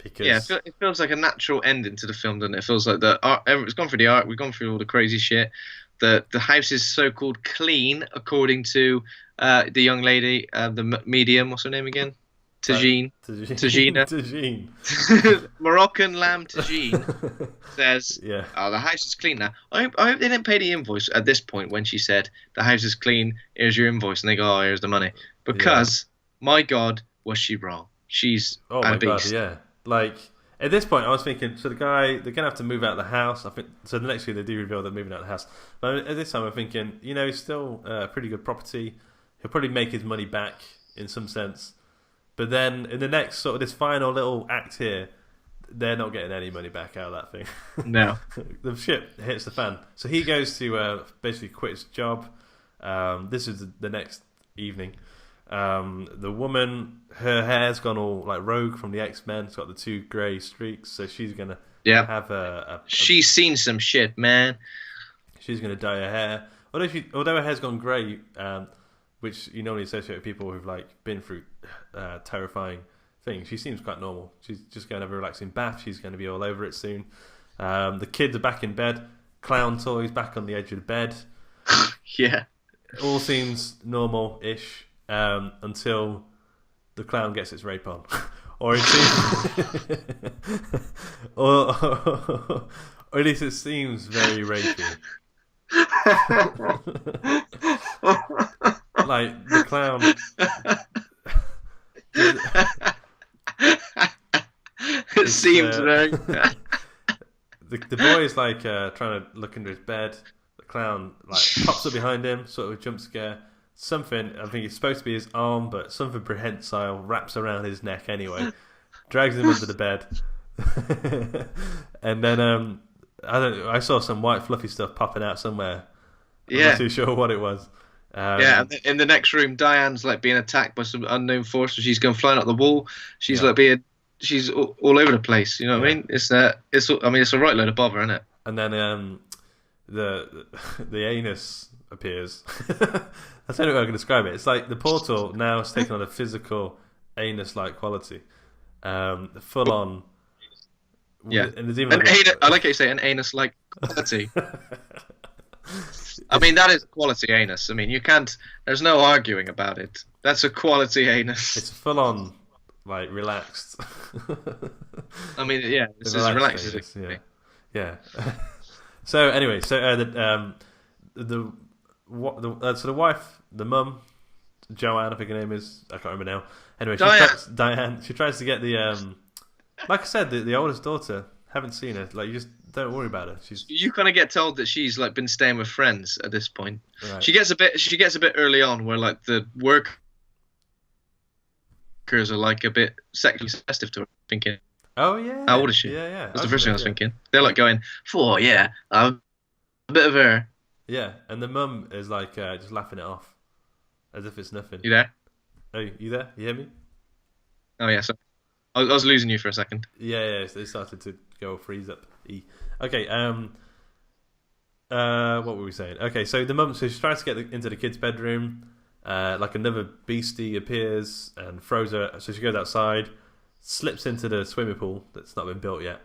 because it feels like a natural ending to the film, doesn't it? It feels like it's gone through the art. We've gone through all the crazy shit. the house is so-called clean, according to the young lady, the medium. What's her name again? Tagine. Tagine. Moroccan lamb tagine says, "Oh, the house is clean now." I hope they didn't pay the invoice at this point when she said the house is clean. Here's your invoice, and they go, "Oh, here's the money." Because my God, was she wrong? She's a beast. God, yeah. Like at this point, I was thinking, so they're gonna have to move out of the house. I think so. The next year they do reveal they're moving out of the house, but at this time I'm thinking, it's still pretty good property. He'll probably make his money back in some sense. But then in the next sort of this final little act here, they're not getting any money back out of that thing. No. The shit hits the fan. So he goes to basically quit his job. This is the next evening. The woman, her hair's gone all like Rogue from the X-Men. It's got the 2 grey streaks. So she's going to have She's seen some shit, man. She's going to dye her hair. Although her hair's gone grey, which you normally associate with people who've like been through terrifying things. She seems quite normal. She's just going to have a relaxing bath. She's going to be all over it soon. The kids are back in bed. Clown toys back on the edge of the bed. Yeah. All seems normal-ish until the clown gets its rape on. Or it seems... or at least it seems very rapey. Like the clown. It seems very. The boy is like trying to look under his bed. The clown like pops up behind him, sort of a jump scare. Something, I think it's supposed to be his arm, but something prehensile wraps around his neck anyway. Drags him under the bed, and then I saw some white fluffy stuff popping out somewhere. I'm not too sure what it was. And in the next room, Diane's like being attacked by some unknown force, and she's going flying up the wall. She's she's all over the place. You know what I mean? It's a right load of bother, isn't it? And then the anus appears. That's the only way I can describe it. It's like the portal now has taken on a physical anus-like quality, full on. Yeah, and there's even I like how you say an anus-like quality. I mean, that is quality anus. I mean, you can't. There's no arguing about it. That's a quality anus. It's full on, like relaxed. I mean, yeah, it's as relaxed as it can be. Yeah. So anyway, the wife, the mum, Joanne, I think her name is. I can't remember now. Anyway, Diane. She tries to get the like I said, the oldest daughter. Haven't seen her. Like, you just don't worry about her. You kind of get told that she's like been staying with friends at this point. Right. She gets a bit early on where like the workers are like a bit sexually suggestive to her. Thinking, oh yeah, how old is she? Yeah. That's the first thing I was thinking. They're like going, a bit of her. Yeah, and the mum is like just laughing it off, as if it's nothing. You there? Oh, you there? You hear me? Oh yeah, sorry. I was losing you for a second. Yeah, they started to go freeze up. Okay, what were we saying? Okay, so the mum, so she tries to get into the kid's bedroom. Like another beastie appears and throws her. So she goes outside, slips into the swimming pool that's not been built yet.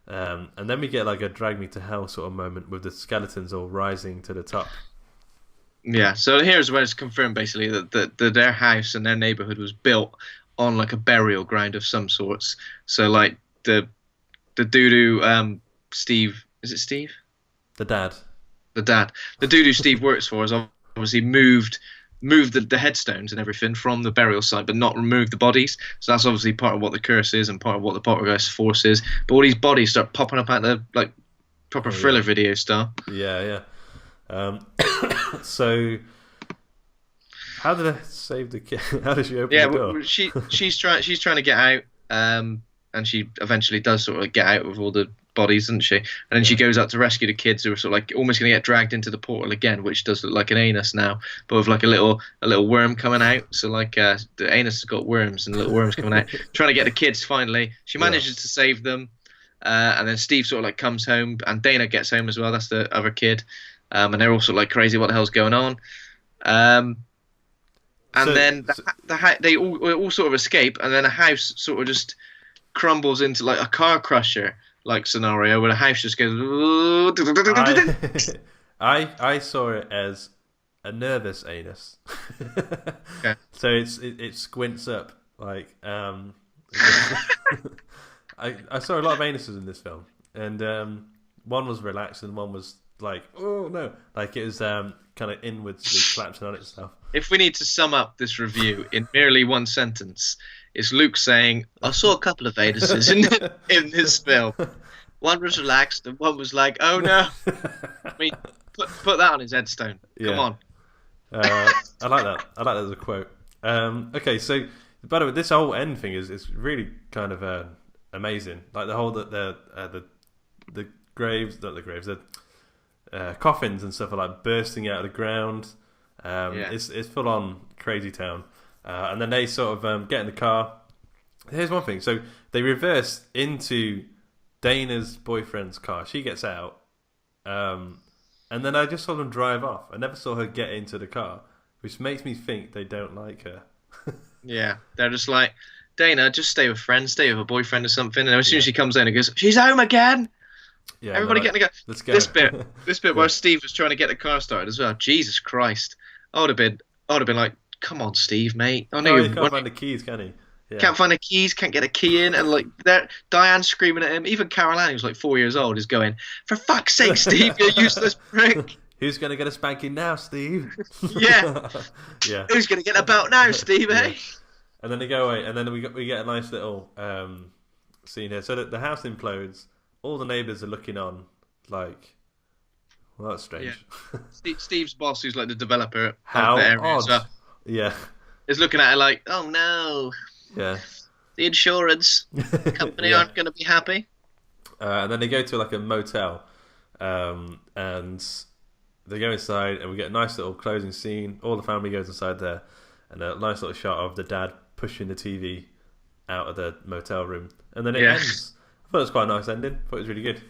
And then we get like a drag me to hell sort of moment with the skeletons all rising to the top. Yeah, so here's where it's confirmed basically that their house and their neighborhood was built on like a burial ground of some sorts. So like the doo-doo Steve, is it Steve? The dad. The dude who Steve works for has obviously moved the headstones and everything from the burial site, but not removed the bodies. So that's obviously part of what the curse is and part of what the Poltergeist force is. But all these bodies start popping up out the like proper thriller video style. Yeah. So how did I save the kid? How did she open the door? Well, she's trying to get out, and she eventually does sort of get out with all the bodies, doesn't she? And then she goes out to rescue the kids who are sort of like almost going to get dragged into the portal again, which does look like an anus now, but with like a little worm coming out. So like the anus has got worms and little worms coming out. Trying to get the kids finally. She manages to save them, and then Steve sort of like comes home, and Dana gets home as well. That's the other kid, and they're all sort of like crazy. What the hell's going on? And then they all sort of escape, and then a house sort of just crumbles into like a car crusher like scenario where the house just goes. I saw it as a nervous anus. Okay. So it squints up like I saw a lot of anuses in this film, and one was relaxed and one was like, oh no, like it was kind of inwards collapsing on itself. If we need to sum up this review in merely one sentence, it's Luke saying, "I saw a couple of anuses in this film. One was relaxed and one was like, oh no." I mean, put that on his headstone. Come on. I like that. I like that as a quote. Okay, so by the way, this whole end thing is really kind of amazing. Like the whole the graves, not the graves, the coffins and stuff are like bursting out of the ground. It's full on crazy town. And then they sort of get in the car. Here's one thing. So they reverse into Dana's boyfriend's car. She gets out. And then I just saw them drive off. I never saw her get into the car, which makes me think they don't like her. Yeah, they're just like, Dana, just stay with friends, stay with a boyfriend or something. And as soon as she comes in, it goes, she's home again. Yeah, everybody get in the car. Let's go. This bit where Steve was trying to get the car started as well. Jesus Christ, I would have been like, come on, Steve, mate. I know he can't find the keys, can he? Yeah. Can't find the keys, can't get a key in, and like Diane's screaming at him. Even Carol Ann, who's like 4 years old, is going, "For fuck's sake, Steve, you useless prick! Who's gonna get a spanking now, Steve?" Yeah, yeah. Who's gonna get a belt now, Steve? Eh? And then they go away, and then we get a nice little scene here. So that the house implodes. All the neighbours are looking on, like, well, that's strange. Yeah. Steve's boss, who's like the developer How of the area, odd. so, yeah, is looking at it like, oh no. Yeah. The insurance company aren't going to be happy. And then they go to like a motel, and they go inside, and we get a nice little closing scene. All the family goes inside there, and a nice little shot of the dad pushing the TV out of the motel room, and then it ends. I thought it was quite a nice ending. I thought it was really good.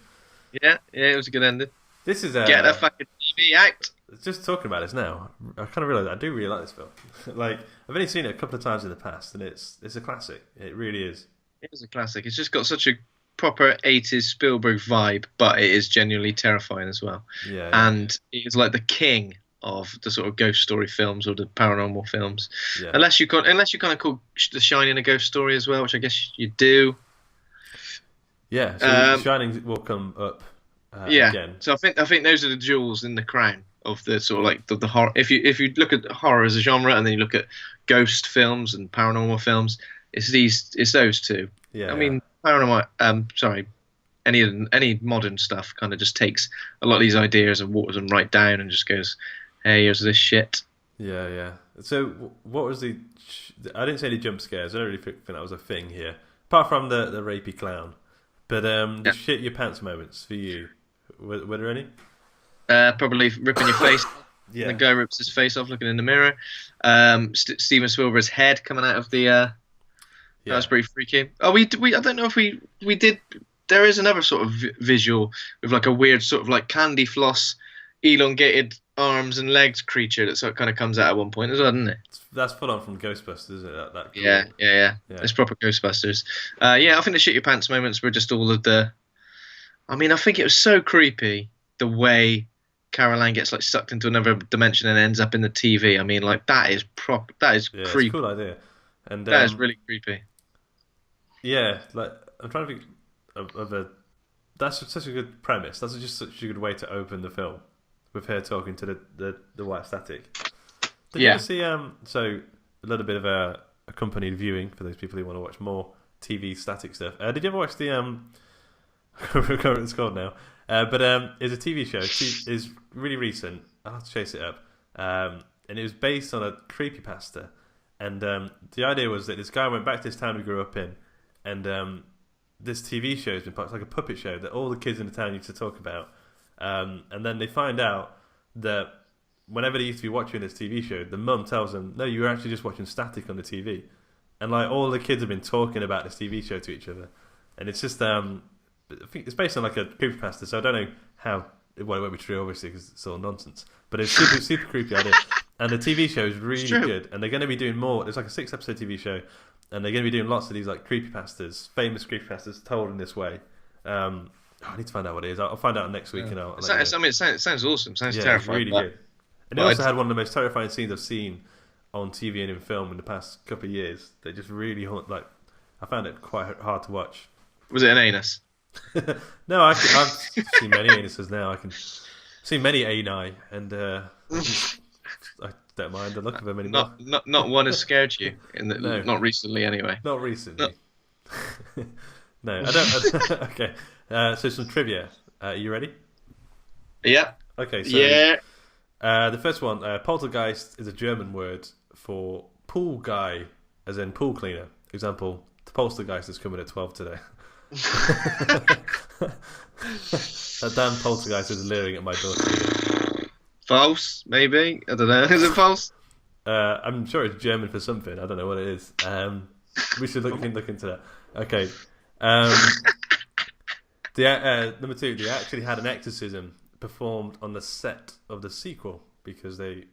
Yeah, it was a good ending. This is get the fucking TV out. Just talking about this now, I kind of realise I do really like this film. Like, I've only seen it a couple of times in the past, and it's a classic. It really is. It is a classic. It's just got such a proper 80s Spielberg vibe, but it is genuinely terrifying as well. Yeah. And it's like the king of the sort of ghost story films or the paranormal films. Yeah. Unless you kind of call The Shining a ghost story as well, which I guess you do. Yeah. So Shining will come up. Again. So I think those are the jewels in the crown of the sort of like the horror. If you look at horror as a genre and then you look at ghost films and paranormal films, it's those two. Yeah. I mean, paranormal. Any modern stuff kind of just takes a lot of these ideas and waters them right down and just goes, hey, here's this shit. Yeah, yeah. So what was the? I didn't say any jump scares. I don't really think that was a thing here, apart from the rapey clown. But the shit your pants moments for you. Were there any? Probably ripping your face. Yeah. The guy rips his face off looking in the mirror. Steven Spielberg's head coming out of the. That was pretty freaky. Oh, we I don't know if we did. There is another sort of visual with like a weird sort of like candy floss, elongated arms and legs creature that sort of kind of comes out at one point as well, doesn't it? That's full on from Ghostbusters, isn't it? That cool. Yeah. It's proper Ghostbusters. I think the shit your pants moments were just all of the. I mean, I think it was so creepy the way Carol Ann gets like sucked into another dimension and ends up in the TV. I mean, like that is creepy. It's a cool idea, and that is really creepy. Yeah, like I'm trying to think of a. That's such a good premise. That's just such a good way to open the film with her talking to the white static. Did you ever see so a little bit of a accompanied viewing for those people who want to watch more TV static stuff? Did you ever watch the I can't remember what it's called now. But it's a TV show. It's really recent. I'll have to chase it up. And it was based on a creepypasta. And the idea was that this guy went back to this town he grew up in, and this TV show has been it's like a puppet show that all the kids in the town used to talk about. And then they find out that whenever they used to be watching this TV show, the mum tells them, "No, you were actually just watching static on the TV." And like all the kids have been talking about this TV show to each other, and it's just I think it's based on like a creepypasta, so I don't know how. Well, it won't be true, obviously, because it's all nonsense. But it's super creepy idea, and the TV show is really good. And they're going to be doing more. There's like a 6-episode TV show, and they're going to be doing lots of these like creepypastas, famous creepypastas told in this way. I need to find out what it is. I'll find out next week, and I'll let you know. I mean, it sounds awesome. Sounds Yeah, terrifying. really good. And it also had one of the most terrifying scenes I've seen on TV and in film in the past couple of years. They just really haunt. Like, I found it quite hard to watch. Was it an anus? No, I've seen many anuses now. I've seen many ani, and I don't mind the look of them anymore. Not one has scared you. No. Not recently, anyway. Not recently. No, I don't. Okay, so some trivia. You ready? Yeah. Okay. So, yeah. The first one, Poltergeist, is a German word for pool guy, as in pool cleaner. Example: the Poltergeist is coming at 12 today. That damn Poltergeist is leering at my daughter. False, maybe. I don't know. Is it false? I'm sure it's German for something. I don't know what it is. We should look into that. Okay. Number 2, they actually had an exorcism performed on the set of the sequel because they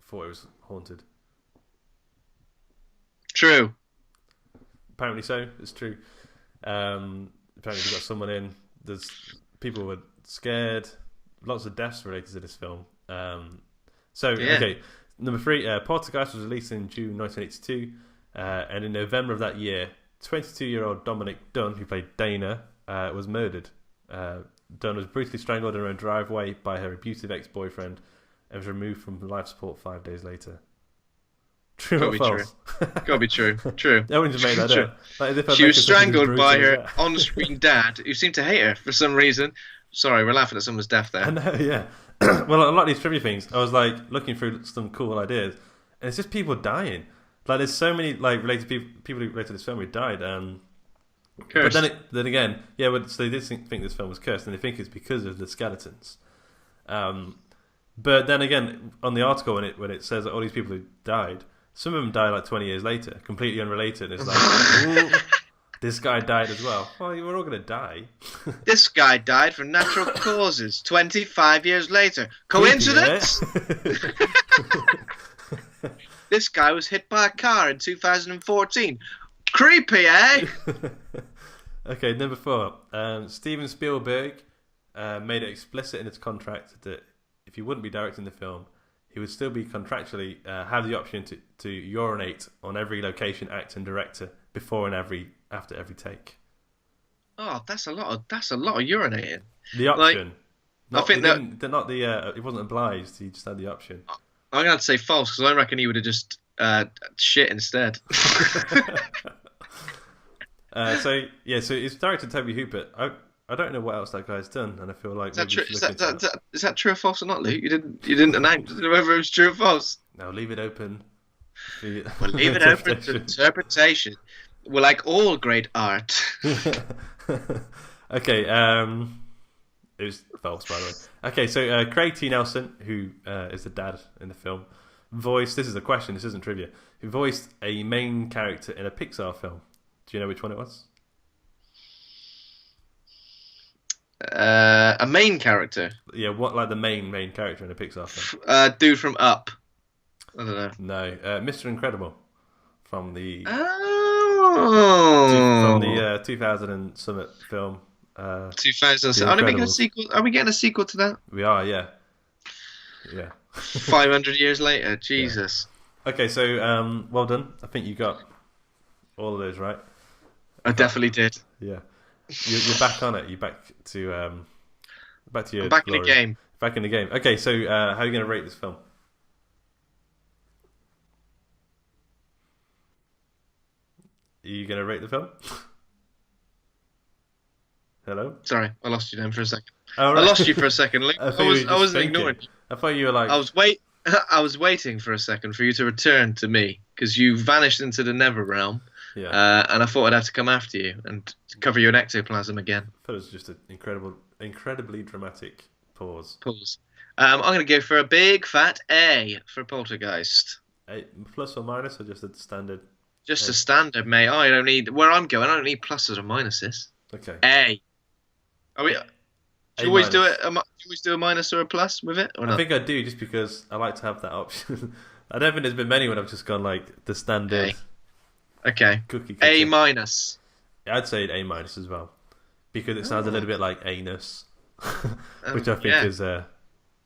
thought it was haunted. True. Apparently so. It's true. Apparently they got someone in. There's people were scared. Lots of deaths related to this film. Okay. Number 3, Poltergeist was released in June 1982, and in November of that year, 22-year-old Dominic Dunn, who played Dana, was murdered. Dunn was brutally strangled in her own driveway by her abusive ex-boyfriend and was removed from life support 5 days later. True or false? Gotta be true. True. No one's made that up. Like, she was strangled by her on-screen dad, who seemed to hate her for some reason. Sorry, we're laughing at someone's death there. I know, yeah. Well, a lot of these trivia things, I was like looking through some cool ideas, and it's just people dying. Like, there's so many like related people who related to this film who died. Cursed. But then again, yeah. So they did think this film was cursed, and they think it's because of the skeletons. But then again, on the article when it says that all these people who died, some of them died like 20 years later, completely unrelated. It's like, ooh, this guy died as well. Well, we're all gonna die. This guy died from natural causes 25 years later. Coincidence? This guy was hit by a car in 2014. Creepy, eh? Okay, number 4. Steven Spielberg made it explicit in his contract that if he wouldn't be directing the film, he would still be contractually have the option to urinate on every location, actor, and director before and after every take. Oh, that's a lot of urinating. The option. I think he wasn't obliged. He just had the option. I'm going to say false because I reckon he would have just shit instead. So it's directed Tobe Hooper. I don't know what else that guy's done, and I feel like is that true or false or not, Luke? You didn't announce whether it was true or false. No, leave it open. We'll leave it open to interpretation. We're like all great art. Okay, it was false, by the way. Okay, so Craig T. Nelson, who is the dad in the film, voiced. This is a question. This isn't trivia. He voiced a main character in a Pixar film. Do you know which one it was? A main character. Yeah, what like the main character in a Pixar film? Dude from Up. I don't know. No, Mr. Incredible from the 2000 and Summit film. 2000. Are we getting a sequel? Are we getting a sequel to that? We are, yeah. 500 years later, Jesus. Yeah. Okay, so well done. I think you got all of those right. I definitely did. Yeah. You're back on it. You're back to your. I'm back in the game. Back in the game. Okay, so how are you going to rate this film? Are you going to rate the film? Hello? Sorry, I lost you then for a second. Oh, right. I lost you for a second, Luke. I wasn't ignoring you. I thought you were like. I was waiting for a second for you to return to me because you vanished into the Nether realm. Yeah. And I thought I'd have to come after you and cover you in ectoplasm again. I thought it was just an incredibly dramatic pause. I'm going to go for a big fat A for Poltergeist. A plus or minus, or just a standard? Just a standard, mate. I don't need where I'm going. I don't need pluses or minuses. Okay. A. Are we? Do you always do it? Do you always do a minus or a plus with it, or not? I think I do, just because I like to have that option. I don't think there's been many when I've just gone like the standard. A. Okay. Cookie. A minus. Yeah, I'd say A minus as well. because it sounds a little bit like anus, which I think is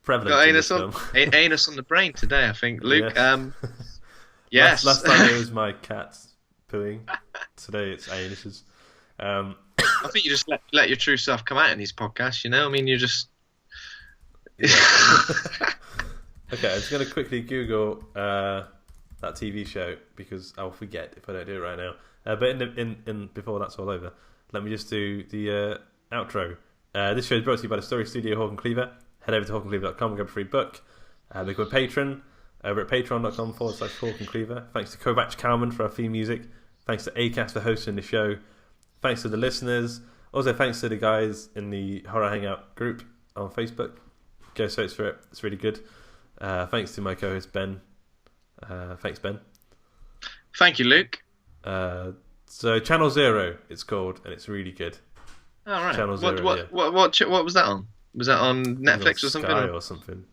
prevalent Got in anus this on film. anus on the brain today, I think, Luke. Yeah. Yes. Last time it was my cat pooing. Today it's anuses. I think you just let your true self come out in these podcasts. You know, I mean, you just. Yeah. Okay, I'm just going to quickly Google that TV show because I'll forget if I don't do it right now. But in before that's all over, let me just do the outro. This show is brought to you by the Story Studio Hawk and Cleaver. Head over to hawkandcleaver.com and grab a free book. Become a patron over at patreon.com/Hawk and Cleaver. Thanks to Kovac Kalman for our theme music. Thanks to Acast for hosting the show. Thanks to the listeners. Also, thanks to the guys in the Horror Hangout group on Facebook. Go search for it. It's really good. Thanks to my co-host Ben. Thanks, Ben. Thank you, Luke. So Channel Zero, it's called, and it's really good. All right. Channel Zero. What was that on? Was that on Netflix or something? Sky or something.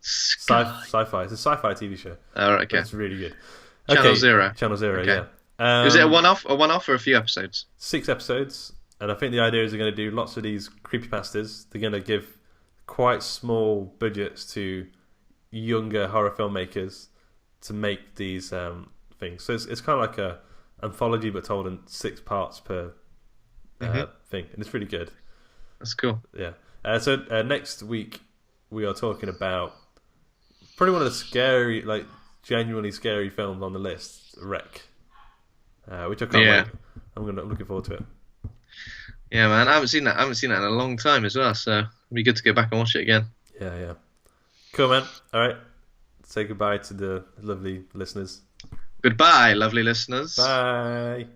Sky. Sci-fi. It's a sci-fi TV show. All right. Okay. It's really good. Channel Zero. Channel Zero. Okay. Yeah. Was it a one-off or a few episodes? 6 episodes, and I think the idea is they're going to do lots of these creepypastas. They're going to give quite small budgets to younger horror filmmakers to make these things. So it's kind of like a anthology, but told in 6 parts per thing, and it's really good. That's cool. Yeah. So next week we are talking about probably one of the scary, like genuinely scary films on the list, Wreck, which I can't wait. I'm looking forward to it. Yeah, man, I haven't seen that in a long time as well, so it'd be good to go back and watch it again. Yeah. Cool, man. All right. Say goodbye to the lovely listeners. Goodbye, lovely listeners. Bye.